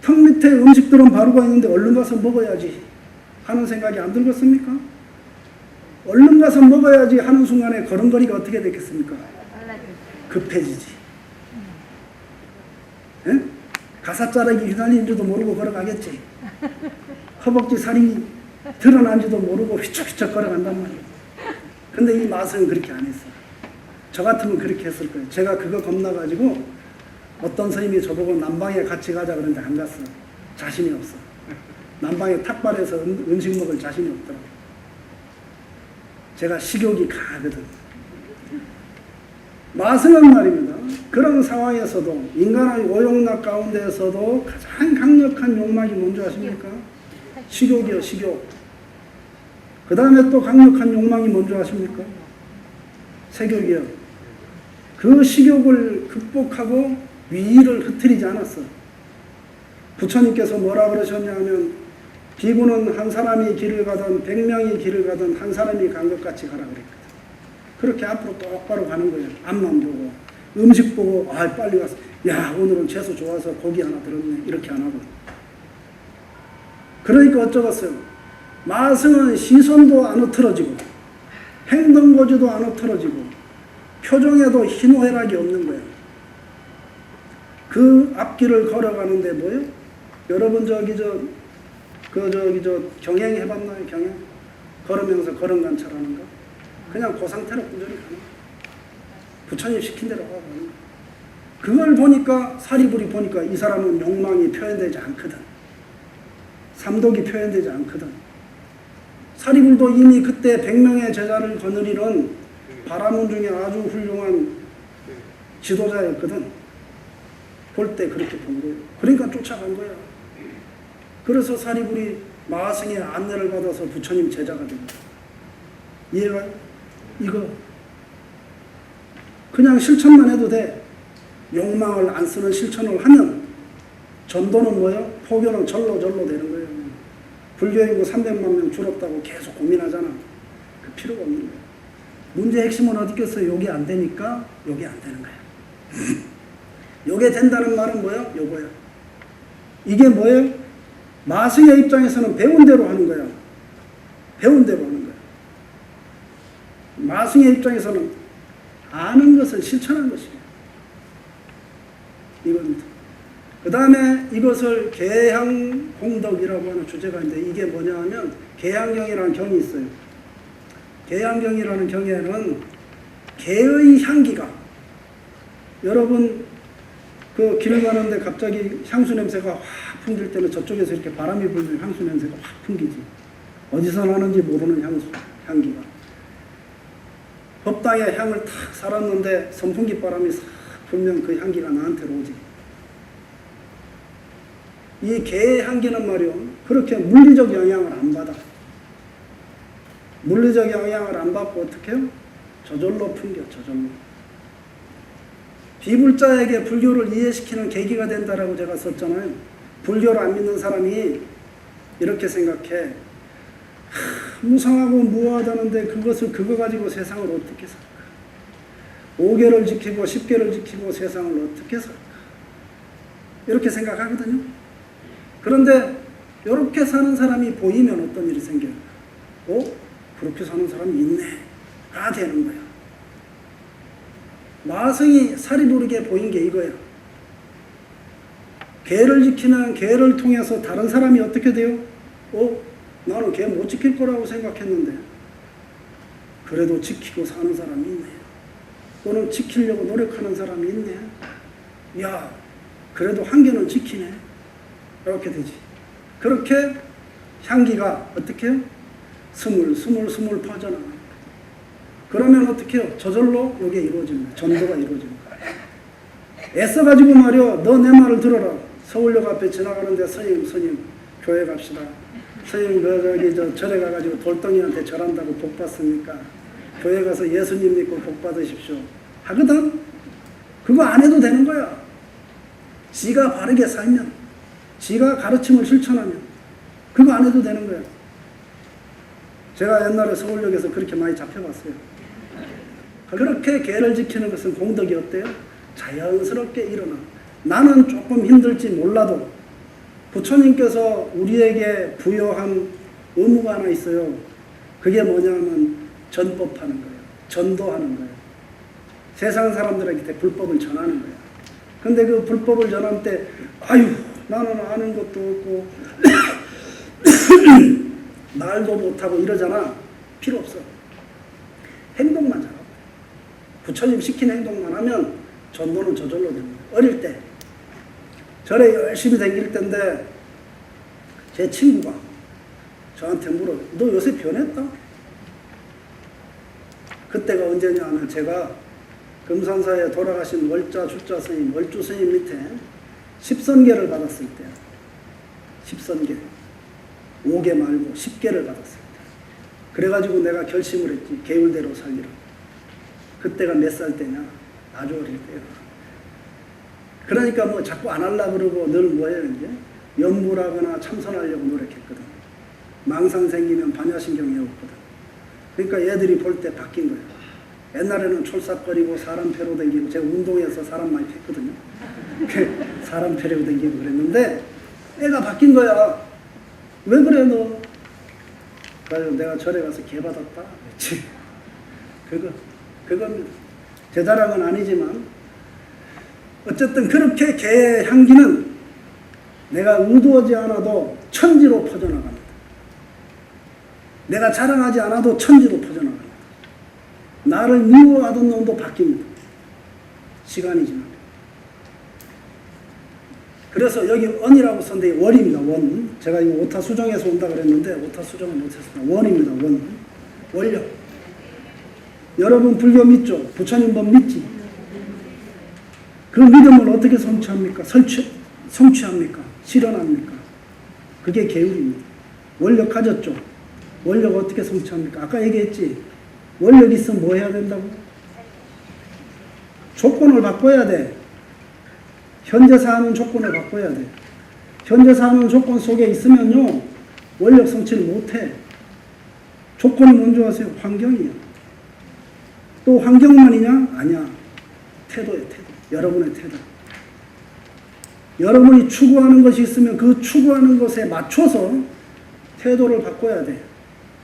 턱 밑에 음식들은 바루가 있는데 얼른 가서 먹어야지 하는 생각이 안 들겠습니까? 얼른 가서 먹어야지 하는 순간에 걸음걸이가 어떻게 되겠습니까? 급해지지. 예? 가사자락이 휘날리는 줄도 모르고 걸어가겠지. 허벅지 살이 드러난지도 모르고 휘쩍휘쩍 걸어간단 말이에요. 근데 이 마성은 그렇게 안 했어요. 저 같으면 그렇게 했을 거예요. 제가 그거 겁나가지고 어떤 스님이 저보고 남방에 같이 가자 그러는데 안 갔어. 자신이 없어. 남방에 탁발해서 음식 먹을 자신이 없더라고요. 제가 식욕이 강하거든. 마성은 말입니다. 그런 상황에서도 인간의 오용락 가운데에서도 가장 강력한 욕망이 뭔지 아십니까? 식욕이요, 식욕. 그 다음에 또 강력한 욕망이 뭔지 아십니까? 색욕이요. 그 식욕을 극복하고 위를 흐트리지 않았어. 부처님께서 뭐라 그러셨냐면 비구는 한 사람이 길을 가든 100명이 길을 가든 한 사람이 간 것 같이 가라 그랬거든. 그렇게 앞으로 똑바로 가는 거예요. 앞만 보고 음식 보고 아 빨리 가서 야 오늘은 채소 좋아서 고기 하나 들었네 이렇게 안 하고. 그러니까 어쩌겠어요. 마성은 시선도 안 흐트러지고 행동거지도 안 흐트러지고 표정에도 희노애락이 없는 거예요. 그 앞길을 걸어가는데 뭐예요? 여러분 경행 해봤나요? 경행? 걸으면서 걸음관찰하는 거? 그냥 그 상태로 꾸준히 가는 거예요. 부처님 시킨 대로 가고 가는 거예요. 그걸 보니까 사리불이 보니까 이 사람은 욕망이 표현되지 않거든. 삼독이 표현되지 않거든. 사리불도 이미 그때 100명의 제자를 거느리는 바라문 중에 아주 훌륭한 지도자였거든. 볼 때 그렇게 본 거예요. 그러니까 쫓아간 거야. 그래서 사리불이 마하성의 안내를 받아서 부처님 제자가 된 거야. 이해가요? 이거 그냥 실천만 해도 돼. 욕망을 안 쓰는 실천을 하면 전도는 뭐예요? 포교는 절로 되는 거예요. 불교인구 300만 명 줄었다고 계속 고민하잖아. 그 필요가 없는 거예요. 문제 핵심은 어디 있겠어요? 요게 안 되니까 요게 안 되는 거야. 요게 된다는 말은 뭐예요? 요거야. 이게 뭐예요? 마승의 입장에서는 배운 대로 하는 거야. 배운 대로 하는 거야. 마승의 입장에서는 아는 것을 실천한 것이에요. 이겁니다. 그 다음에 이것을 계향공덕이라고 하는 주제가 있는데 이게 뭐냐 하면 계향경이라는 경이 있어요. 계향경이라는 경에는 계의 향기가 여러분 그 길을 가는데 갑자기 향수 냄새가 확 풍길 때는 저쪽에서 이렇게 바람이 불면 향수 냄새가 확 풍기지. 어디서 나는지 모르는 향기가. 법당에 향을 탁 살았는데 선풍기 바람이 싹 불면 그 향기가 나한테로 오지. 이 개의 향기는 말이요. 그렇게 물리적 영향을 안 받아. 물리적 영향을 안 받고 어떻게 해요? 저절로 풍겨, 저절로. 비불자에게 불교를 이해시키는 계기가 된다라고 제가 썼잖아요. 불교를 안 믿는 사람이 이렇게 생각해. 무상하고 무하다는데 그거 가지고 세상을 어떻게 살까? 5개를 지키고 10개를 지키고 세상을 어떻게 살까? 이렇게 생각하거든요. 그런데 이렇게 사는 사람이 보이면 어떤 일이 생겨요? 그렇게 사는 사람이 있네 가 되는 거야. 마성이 살이 부르게 보인 게 이거야. 계를 지키는 계를 통해서 다른 사람이 어떻게 돼요? 나는 계 못 지킬 거라고 생각했는데 그래도 지키고 사는 사람이 있네. 또는 지키려고 노력하는 사람이 있네. 야, 그래도 한 개는 지키네. 이렇게 되지. 그렇게 향기가 어떻게 해요? 스물 퍼져나가. 그러면 어떻게 해요? 저절로 이게 이루어집니다. 전도가 이루어집니다. 애써가지고 말이요. 너 내 말을 들어라. 서울역 앞에 지나가는데 스님 교회 갑시다. 스님 절에 가가지고 돌덩이한테 절한다고 복 받습니까? 교회 가서 예수님 믿고 복 받으십시오. 하거든? 그거 안 해도 되는 거야. 지가 바르게 살면, 지가 가르침을 실천하면 그거 안 해도 되는 거야. 제가 옛날에 서울역에서 그렇게 많이 잡혀봤어요. 그렇게 계를 지키는 것은 공덕이 어때요? 자연스럽게 일어나. 나는 조금 힘들지 몰라도 부처님께서 우리에게 부여한 의무가 하나 있어요. 그게 뭐냐면 전법하는 거예요. 전도하는 거예요. 세상 사람들에게 불법을 전하는 거예요. 근데 그 불법을 전할 때 나는 아는 것도 없고 말도 못하고 이러잖아. 필요 없어. 행동만 잘하고 부처님 시킨 행동만 하면 전도는 저절로 됩니다. 어릴 때 절에 열심히 다닐 때인데 제 친구가 저한테 물어요. 너 요새 변했다? 그때가 언제냐면 제가 금산사에 돌아가신 월자 주자 스님, 월주 스님 밑에 10선계를 받았을 때야. 10선계. 5개 말고 10개를 받았을 때. 그래가지고 내가 결심을 했지. 계율대로 살리라고. 그때가 몇 살 때냐? 아주 어릴 때야. 그러니까 뭐 자꾸 안 하려고 그러고 늘 뭐예요, 이제? 연불하거나 참선하려고 노력했거든. 망상 생기면 반야신경 외웠거든. 그러니까 얘들이 볼 때 바뀐 거야. 옛날에는 촐싹거리고 사람 패로 다니고, 제가 운동해서 사람 많이 팼거든요. 사람 패로 다니고 그랬는데, 애가 바뀐 거야. 왜 그래, 너? 그래서 내가 절에 가서 개 받았다. 그랬지. 그겁니다. 제 자랑은 아니지만, 어쨌든 그렇게 개의 향기는 내가 의도하지 않아도 천지로 퍼져나갑니다. 내가 자랑하지 않아도 천지로 퍼져나갑니다. 나를 미워하던 놈도 바뀝니다. 시간이 지나면. 그래서 여기 언이라고 썼는데 원입니다. 원. 제가 이거 오타 수정해서 온다 그랬는데 오타 수정은 못했습니다. 원입니다. 원. 원력. 여러분 불교 믿죠? 부처님 법 믿지? 그 믿음을 어떻게 성취합니까? 성취합니까? 실현합니까? 그게 계율입니다. 원력 가졌죠? 원력 어떻게 성취합니까? 아까 얘기했지? 원력 있으면 뭐 해야 된다고? 조건을 바꿔야 돼. 현재 사는 조건을 바꿔야 돼. 현재 사는 조건 속에 있으면요, 원력 성취를 못해. 조건이 뭔지 아세요? 환경이야. 또 환경만이냐? 아니야. 태도야, 태도. 여러분의 태도. 여러분이 추구하는 것이 있으면 그 추구하는 것에 맞춰서 태도를 바꿔야 돼.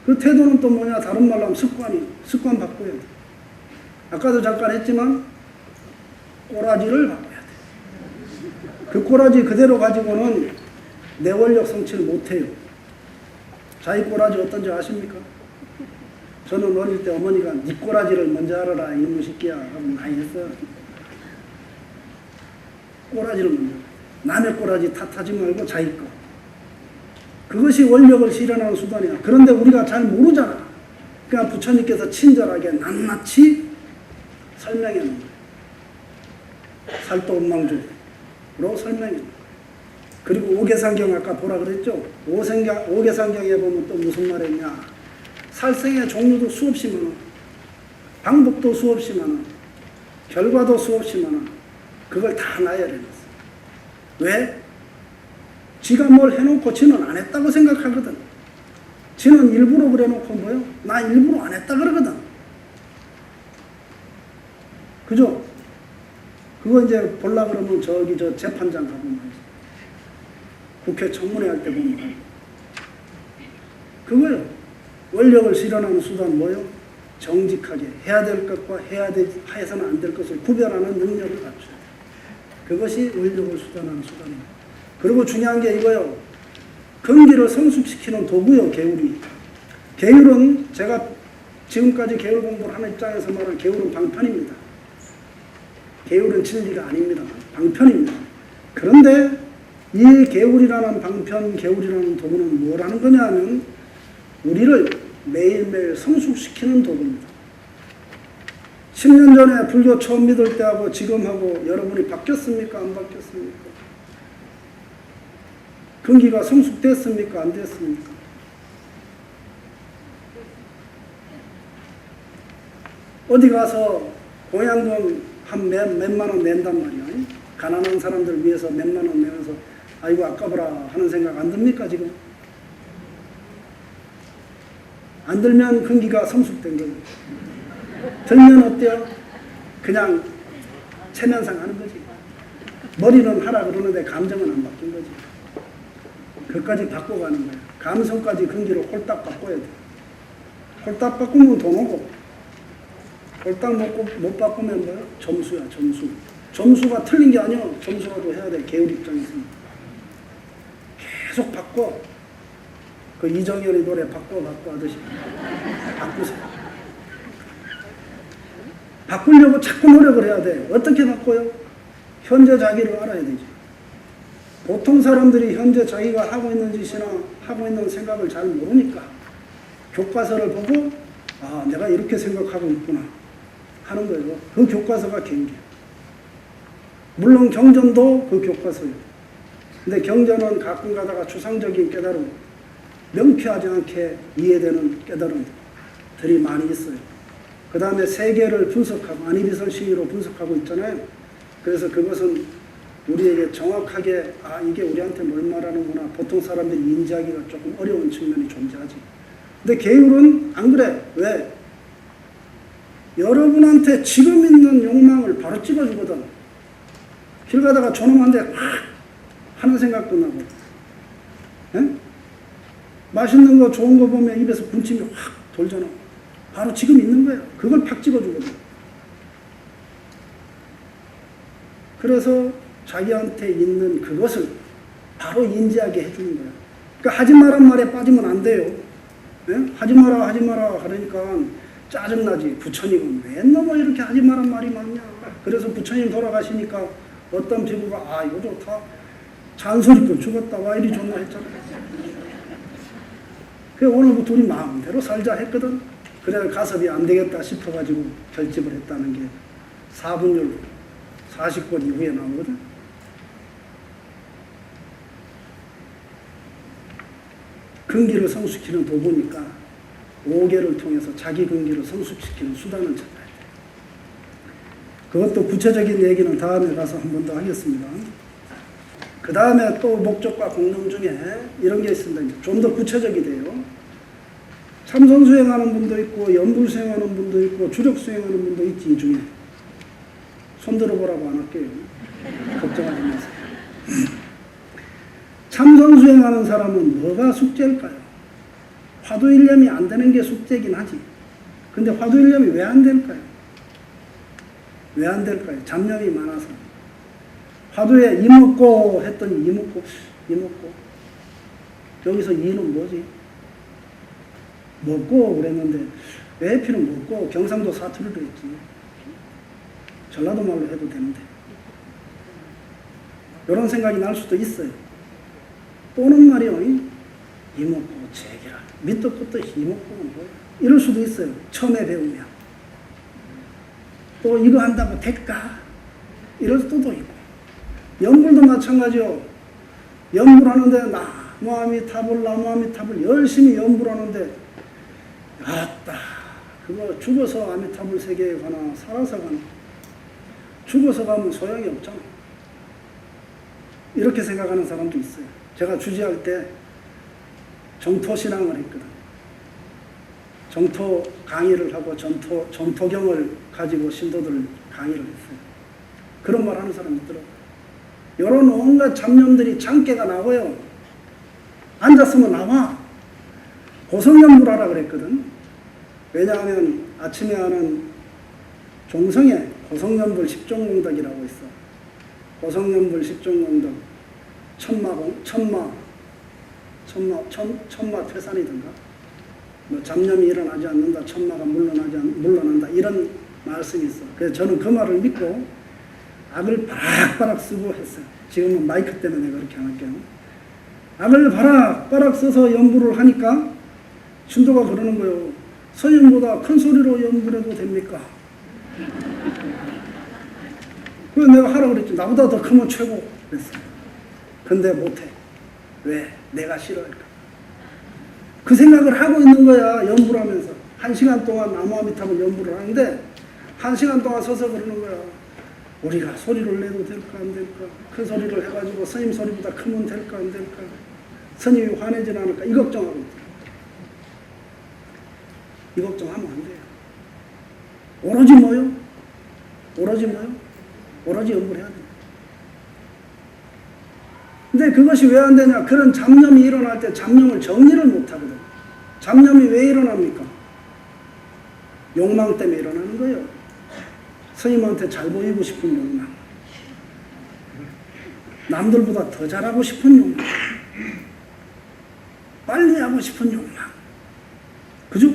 그 태도는 또 뭐냐? 다른 말로 하면 습관 바꿔야 돼. 아까도 잠깐 했지만 꼬라지를 바꿔야 돼. 그 꼬라지 그대로 가지고는 내 원력 성취를 못해요. 자기 꼬라지 어떤지 아십니까? 저는 어릴 때 어머니가 네 꼬라지를 먼저 알아라 이놈의 새끼야 하고 많이 했어요. 꼬라지를 먼저. 남의 꼬라지 탓하지 말고 자기 거. 그것이 원력을 실현하는 수단이야. 그런데 우리가 잘 모르잖아. 그러니까 부처님께서 친절하게 낱낱이 설명해 놓은 거예요. 살도원망주로 설명해 놓은 거예요. 그리고 오계산경 아까 보라 그랬죠? 오계산경에 보면 또 무슨 말이냐. 살생의 종류도 수없이 많아. 방법도 수없이 많아. 결과도 수없이 많아. 그걸 다 나열해놨어. 왜? 지가 뭘 해놓고 지는 안 했다고 생각하거든. 지는 일부러 그래놓고 뭐요? 나 일부러 안 했다 그러거든. 그죠? 그거 이제 볼라 그러면 저기 저 재판장 가보면 알지. 국회 청문회 할 때 보면 알지. 그거요. 권력을 실현하는 수단 뭐요? 정직하게 해야 될 것과 해서는 안 될 것을 구별하는 능력을 갖춰야 돼. 그것이 권력을 수단하는 수단입니다. 그리고 중요한 게 이거요. 근기를 성숙시키는 도구요, 계율이. 계율은 제가 지금까지 계율 공부를 하는 입장에서 말하는 계율은 방편입니다. 계율은 진리가 아닙니다. 방편입니다. 그런데 이 계율이라는 방편, 계율이라는 도구는 뭘 하는 거냐 하면 우리를 매일매일 성숙시키는 도구입니다. 10년 전에 불교 처음 믿을 때하고 지금하고 여러분이 바뀌었습니까? 안 바뀌었습니까? 근기가 성숙됐습니까? 안 됐습니까? 어디 가서 공양금 한 몇만 원 낸단 말이야. 가난한 사람들 위해서 몇만 원 내면서 아이고 아까워라 하는 생각 안 듭니까 지금? 안 들면 근기가 성숙된 거예요. 들면 어때요? 그냥 체면상 하는 거지. 머리는 하라 그러는데 감정은 안 바뀐 거지. 그까지 바꿔가는 거야. 감성까지 근기를 홀딱 바꿔야 돼. 홀딱 바꾸면 돈 오고, 홀딱 못 바꾸면 뭐야? 점수야, 점수. 점수가 틀린 게 아니야. 점수라도 해야 돼. 계율 입장에서는. 계속 바꿔. 그 이정현의 노래 바꿔 하듯이. 바꾸세요. 바꾸려고 자꾸 노력을 해야 돼. 어떻게 바꿔요? 현재 자기를 알아야 되지. 보통 사람들이 현재 자기가 하고 있는 짓이나 하고 있는 생각을 잘 모르니까 교과서를 보고 아 내가 이렇게 생각하고 있구나 하는 거예요. 그 교과서가 경계. 물론 경전도 그 교과서예요. 근데 경전은 가끔 가다가 추상적인 깨달음, 명쾌하지 않게 이해되는 깨달음들이 많이 있어요. 그 다음에 세계를 분석하고 안이비설심의로 분석하고 있잖아요. 그래서 그것은 우리에게 정확하게 아 이게 우리한테 뭘 말하는구나 보통 사람들이 인지하기가 조금 어려운 측면이 존재하지. 근데 계율은 안 그래. 왜? 여러분한테 지금 있는 욕망을 바로 찍어주거든. 길 가다가 저놈한테 확 하는 생각도 나고 에? 맛있는 거 좋은 거 보면 입에서 군침이 확 돌잖아. 바로 지금 있는 거야. 그걸 팍 찍어주거든. 그래서 자기한테 있는 그것을 바로 인지하게 해주는 거야. 그러니까 하지 마란 말에 빠지면 안 돼요. 예? 하지 마라 하지 마라 하니까 짜증나지. 부처님은 왜 너무 이렇게 하지 마란 말이 많냐. 그래서 부처님 돌아가시니까 어떤 비구가 아 이거 좋다. 잔소리꾼 죽었다. 와 이리 좋나 했잖아. 그래서 오늘부터 우리 마음대로 살자 했거든. 그래서 가섭이 안 되겠다 싶어가지고 결집을 했다는 게 4분율 40권 이후에 나오거든. 근기를 성숙시키는 도구니까 5개를 통해서 자기 근기를 성숙시키는 수단을 찾아야 돼. 그것도 구체적인 얘기는 다음에 가서 한 번 더 하겠습니다. 그 다음에 또 목적과 공능 중에 이런 게 있습니다. 좀 더 구체적이 돼요. 참선 수행하는 분도 있고 연불 수행하는 분도 있고 주력 수행하는 분도 있지. 이 중에 손 들어보라고 안 할게요. 걱정하지 마세요. 참선 수행하는 사람은 뭐가 숙제일까요? 화두일념이 안 되는 게 숙제이긴 하지. 근데 화두일념이 왜 안 될까요? 왜 안 될까요? 잡념이 많아서. 화두에 이먹고 했더니 이먹고 여기서 이는 뭐지? 먹고 그랬는데 왜 해필은 먹고 경상도 사투리로 했지. 전라도 말로 해도 되는데. 이런 생각이 날 수도 있어요. 또는 말이요. 이먹고 제기라. 밑도 끝도 이먹고는 뭐야. 이럴 수도 있어요. 처음에 배우면. 또 이거 한다고 될까? 이럴 수도 있고. 연불도 마찬가지요. 연불하는데 나무아미타불 열심히 연불하는데 아따 그거 죽어서 아미타불 세계에 가나 살아서 가나 죽어서 가면 소용이 없잖아. 이렇게 생각하는 사람도 있어요. 제가 주지할 때 정토신앙을 했거든. 정토 강의를 하고 정토경을 가지고 신도들 강의를 했어요. 그런 말 하는 사람이 있더라고요. 이런 온갖 잡념들이 장깨가 나고요. 앉았으면 나와. 고성연불하라 그랬거든. 왜냐하면 아침에 하는 종성에 고성연불 10종공덕이라고 있어. 고성연불 10종공덕 천마 퇴산이든가 뭐 잡념이 일어나지 않는다, 천마가 물러난다 이런 말씀이 있어. 그래서 저는 그 말을 믿고 악을 바락바락 쓰고 했어요. 지금은 마이크 때문에 내가 그렇게 안 할게요. 악을 바락바락 써서 연불을 하니까 신도가 그러는 거예요. 스님보다 큰 소리로 연불해도 됩니까? 그래서 내가 하라고 그랬지. 나보다 더 크면 최고 그랬어. 근데 못해. 왜? 내가 싫어할까? 그 생각을 하고 있는 거야. 연불하면서 1시간 동안 나무아미탑을 연불을 하는데 1시간 동안 서서 그러는 거야. 우리가 소리를 내도 될까 안 될까? 큰 소리를 해가지고 스님 소리보다 크면 될까 안 될까? 스님이 화내진 않을까? 이 걱정하고 있다. 이 걱정하면 안 돼요. 오로지 뭐요? 오로지 뭐요? 오로지 연불해야 돼. 근데 그것이 왜 안 되냐? 그런 잡념이 일어날 때 잡념을 정리를 못 하거든. 잡념이 왜 일어납니까? 욕망 때문에 일어나는 거예요. 스님한테 잘 보이고 싶은 욕망. 남들보다 더 잘하고 싶은 욕망. 빨리 하고 싶은 욕망. 그죠?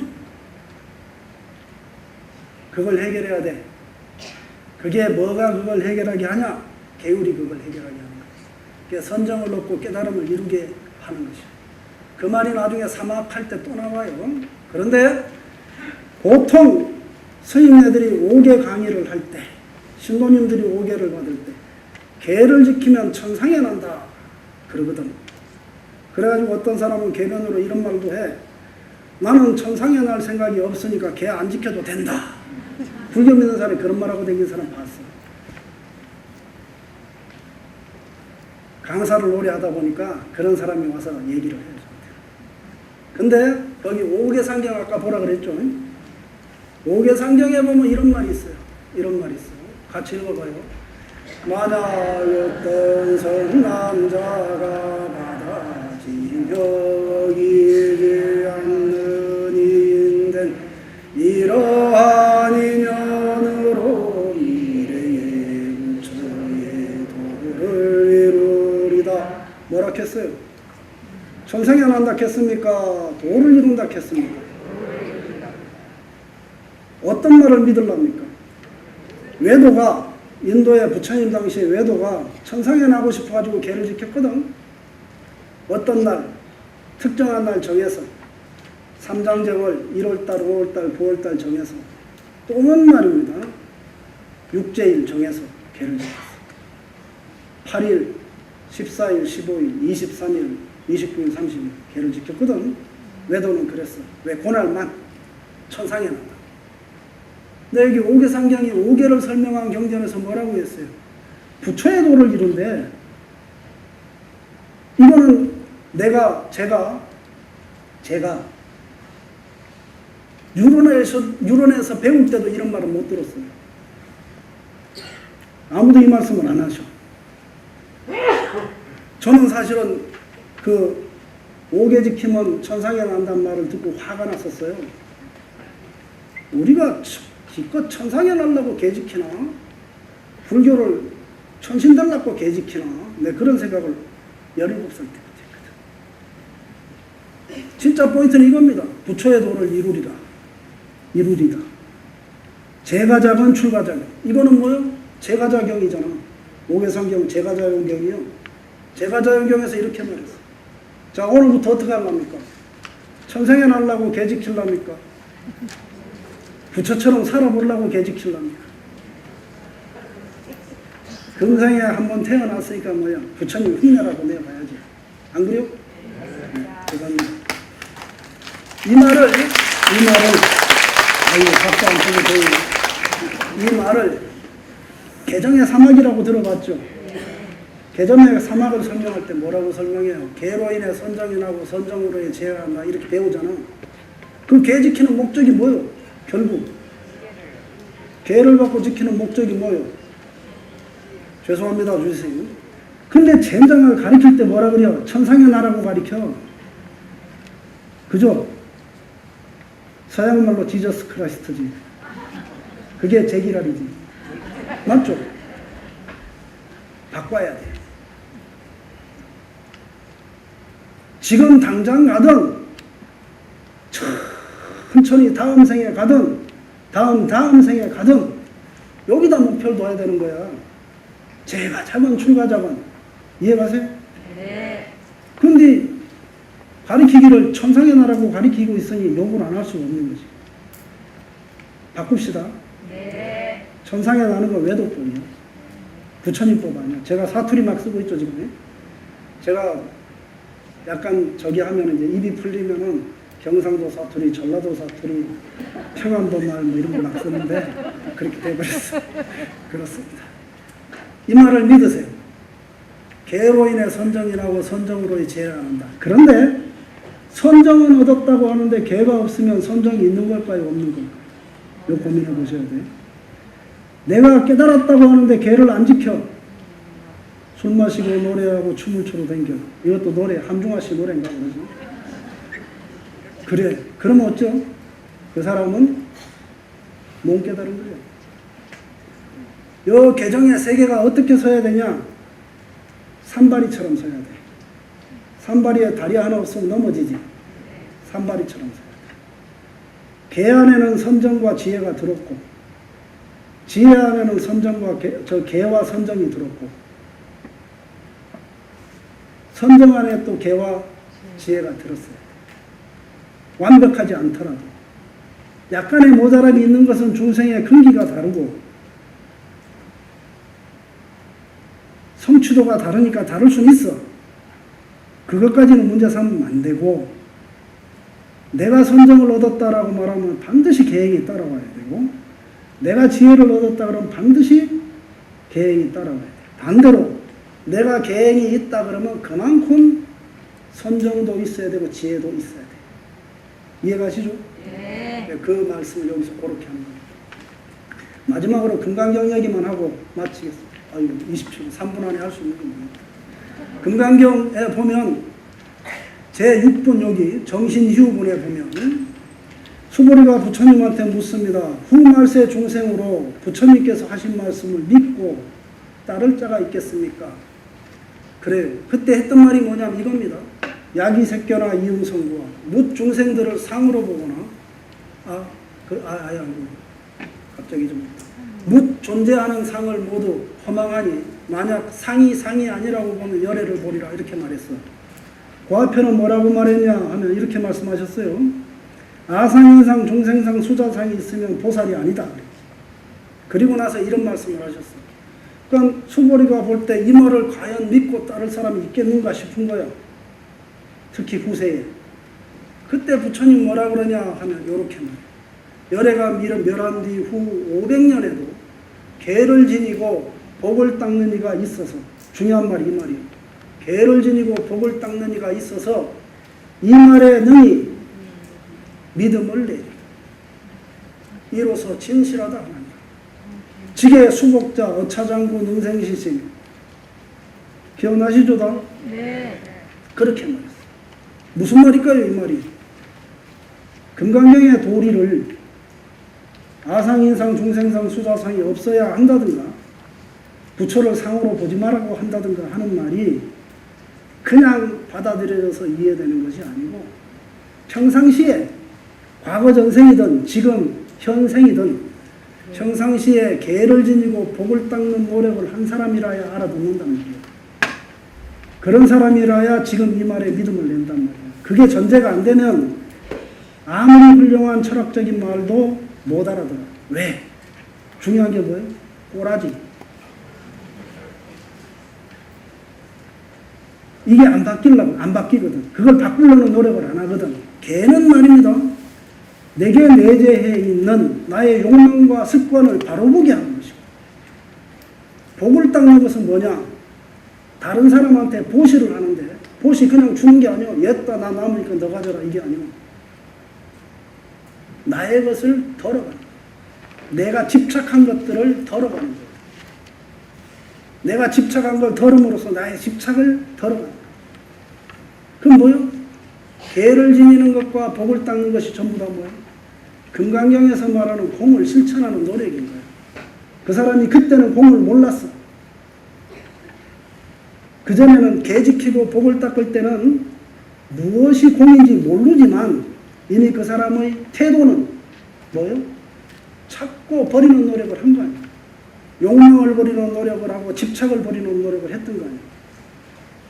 그걸 해결해야 돼. 그게 뭐가 그걸 해결하게 하냐? 개울이 그걸 해결하게 하는 거예요. 그게 선정을 얻고 깨달음을 이루게 하는 것이죠. 그 말이 나중에 사막할 때 또 나와요. 그런데 보통 스님네들이 5개 강의를 할 때, 신도님들이 5개를 받을 때 계를 지키면 천상에 난다 그러거든. 그래가지고 어떤 사람은 계변으로 이런 말도 해. 나는 천상에 날 생각이 없으니까 계 안 지켜도 된다. 불교 믿는 사람이 그런 말하고 다니는 사람 봤어. 강사를 오래 하다 보니까 그런 사람이 와서 얘기를 해요. 근데 거기 5개 상경 아까 보라 그랬죠? 5개 상경에 보면 이런 말이 있어요. 이런 말이 있어요. 같이 읽어봐요. 만약 어떤 성남자가 바다지 여기지 않는 인된 이러한 인연으로 미래의 부처의 도를 이루리다. 뭐라 했어요? 천상에 난다 했습니까? 도를 이룬다 했습니까? 어떤 말을 믿으랍니까? 외도가, 인도의 부처님 당시에 외도가 천상에 나고 싶어가지고 계를 지켰거든. 어떤 날, 특정한 날 정해서 삼장정을 1월달, 5월달, 9월달 정해서 또는 말입니다. 6제일 정해서 계를 지켰어. 8일, 14일, 15일, 23일, 29일, 30일 계를 지켰거든. 외도는 그랬어. 왜? 그날만 천상에 난다. 근데 여기 5개 상경이 5개를 설명한 경전에서 뭐라고 했어요? 부처의 도를 이룬대. 이거는 제가 유론에서 배울 때도 이런 말은 못 들었어요. 아무도 이 말씀을 안 하셔. 저는 사실은 그 5개 지키면 천상에 난다는 말을 듣고 화가 났었어요. 우리가 기껏 천상에 날라고 개 지키나? 불교를 천신들 낳고 개 지키나? 내 그런 생각을 17살 때부터 했거든. 진짜 포인트는 이겁니다. 부처의 도를 이루리다. 이루리다. 제가자경, 출가자경. 이거는 뭐요? 제가자경이잖아. 5개 상경 제가자경경이요. 제가자경경에서 이렇게 말했어. 자, 오늘부터 어떻게 하랍니까? 천상에 날라고 개 지키랍니까? 부처처럼 살아보려고 개 지키랍니까? 금상에 한번 태어났으니까 뭐야? 부처님 흉내라고 내봐야지. 안 그래요? 네, 그겁니다. 이 말을, 아유, 박수 안 치고 이 말을 개정의 사막이라고 들어봤죠? 개정의 사막을 설명할 때 뭐라고 설명해요? 개로 인해 선정이 나고 선정으로 인해 재해가 난다. 이렇게 배우잖아. 그 개 지키는 목적이 뭐요? 결국 개를 갖고 지키는 목적이 뭐요? 죄송합니다 주세요. 근데 젠장을 가리킬 때 뭐라 그래요? 천상의 나라고 가리켜. 그죠? 서양말로 지저스 크라이스트지. 그게 제기랄이지. 맞죠? 바꿔야 돼. 지금 당장 가든 천천히 다음 생에 가든 다음 생에 가든 여기다 목표를 둬야 되는 거야. 제가 작은 출가자건 이해가세요? 네. 근데 가리키기를 천상의 나라고 가리키고 있으니 욕을 안 할 수가 없는 거지. 바꿉시다. 네. 천상에 나는 건 외도법이야. 부처님법 아니야. 제가 사투리 막 쓰고 있죠 지금. 제가 약간 저기 하면 이제 입이 풀리면은 경상도 사투리, 전라도 사투리, 평안도 말 뭐 이런 거 막 쓰는데 그렇게 돼버렸어. 그렇습니다. 이 말을 믿으세요. 개로 인해 선정이라고 선정으로의 죄를 안 한다. 그런데 선정은 얻었다고 하는데 개가 없으면 선정이 있는 걸까요? 없는 걸까요? 이거 고민해 보셔야 돼요. 내가 깨달았다고 하는데 개를 안 지켜. 술 마시고 노래하고 춤을 추러 댕겨. 이것도 노래, 함중아 씨 노래인가 그러죠? 그래. 그러면 어쩌? 그 사람은 못 깨달은 거예요. 요 개정의 세계가 어떻게 서야 되냐? 산발이처럼 서야 돼. 산발이에 다리 하나 없으면 넘어지지. 산발이처럼 서야 돼. 개 안에는 선정과 지혜가 들었고, 지혜 안에는 선정과 개와 선정이 들었고, 선정 안에 또 개와 지혜가 들었어요. 완벽하지 않더라도. 약간의 모자람이 있는 것은 중생의 근기가 다르고, 성취도가 다르니까 다를 수는 있어. 그것까지는 문제 삼으면 안 되고, 내가 선정을 얻었다라고 말하면 반드시 계획이 따라와야 되고, 내가 지혜를 얻었다 그러면 반드시 계획이 따라와야 돼. 반대로 내가 계획이 있다 그러면 그만큼 선정도 있어야 되고 지혜도 있어야 돼. 이해가시죠? 네. 그 말씀을 여기서 그렇게 하는 거예요. 마지막으로 금강경 얘기만 하고 마치겠습니다. 아유, 20초, 3분 안에 할 수 있는 건 뭐예요? 금강경에 보면 제6분 여기 정신휴분에 보면 수보리가 부처님한테 묻습니다. 후말세 중생으로 부처님께서 하신 말씀을 믿고 따를 자가 있겠습니까? 그래요. 그때 했던 말이 뭐냐면 이겁니다. 야기색견화 이응성구와 묻 중생들을 상으로 보거나 갑자기 좀 묻 존재하는 상을 모두 허망하니 만약 상이 아니라고 보면 열애를 보리라 이렇게 말했어. 그 앞에는 뭐라고 말했냐 하면 이렇게 말씀하셨어요. 아상인상 중생상 수자상이 있으면 보살이 아니다. 그리고 나서 이런 말씀을 하셨어. 그러니까 수보리가 볼 때 이 말을 과연 믿고 따를 사람이 있겠는가 싶은 거야. 특히 후세에. 그때 부처님 뭐라 그러냐 하면 이렇게 말해요. 열애가 멸한 뒤 후 500년에도 개를 지니고 복을 닦는 이가 있어서, 중요한 말이 이 말이에요. 개를 지니고 복을 닦는 이가 있어서 이 말에 능히 믿음을 내리 이로써 진실하다 하나니 지게 수복자 어차장구 능생시심 기억나시죠? 다? 네. 그렇게 말했어요. 무슨 말일까요 이 말이? 금강경의 도리를 아상인상 중생상 수자상이 없어야 한다든가 부처를 상으로 보지 말라고 한다든가 하는 말이 그냥 받아들여져서 이해되는 것이 아니고 평상시에 과거 전생이든 지금 현생이든 평상시에 개를 지니고 복을 닦는 노력을 한 사람이라야 알아듣는단 말이에요. 그런 사람이라야 지금 이 말에 믿음을 낸단 말이에요. 그게 전제가 안 되면 아무리 훌륭한 철학적인 말도 못 알아들어. 왜? 중요한 게 뭐예요? 꼬라지. 이게 안 바뀌거든. 그걸 바꾸려는 노력을 안 하거든. 개는 말입니다. 내게 내재해 있는 나의 욕망과 습관을 바로 보게 하는 것이고, 복을 닦는 것은 뭐냐? 다른 사람한테 보시를 하는데, 보시 그냥 주는 게 아니고, 얘다 나 남으니까 너 가져라 이게 아니고, 나의 것을 덜어가는 거예요. 내가 집착한 것들을 덜어가는 거예요. 내가 집착한 걸 덜음으로써 나의 집착을 덜어간다. 그럼 뭐요? 계를 지니는 것과 복을 닦는 것이 전부 다 뭐예요? 금강경에서 말하는 공을 실천하는 노력인 거예요. 그 사람이 그때는 공을 몰랐어. 그전에는 개 지키고 복을 닦을 때는 무엇이 공인지 모르지만 이미 그 사람의 태도는 뭐예요? 찾고 버리는 노력을 한 거 아니에요. 욕망을 버리는 노력을 하고 집착을 버리는 노력을 했던 거 아니에요.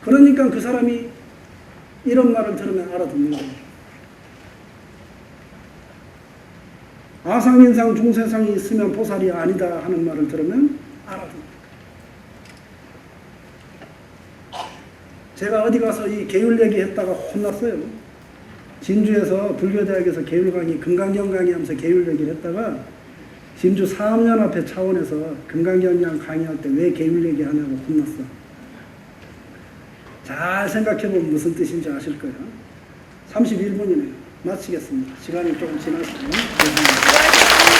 그러니까 그 사람이 이런 말을 들으면 알아듣는 거예요. 아상인상 중세상이 있으면 보살이 아니다 하는 말을 들으면 알아듣는 거예요. 제가 어디 가서 이 계율 얘기했다가 혼났어요. 진주에서 불교대학에서 계율 강의, 금강경 강의하면서 계율 얘기를 했다가 진주 사업연합회 차원에서 금강경량 강의할 때 왜 계율 얘기하냐고 혼났어. 잘 생각해보면 무슨 뜻인지 아실 거예요. 31분이네요. 마치겠습니다. 시간이 조금 지났어요. 죄송합니다.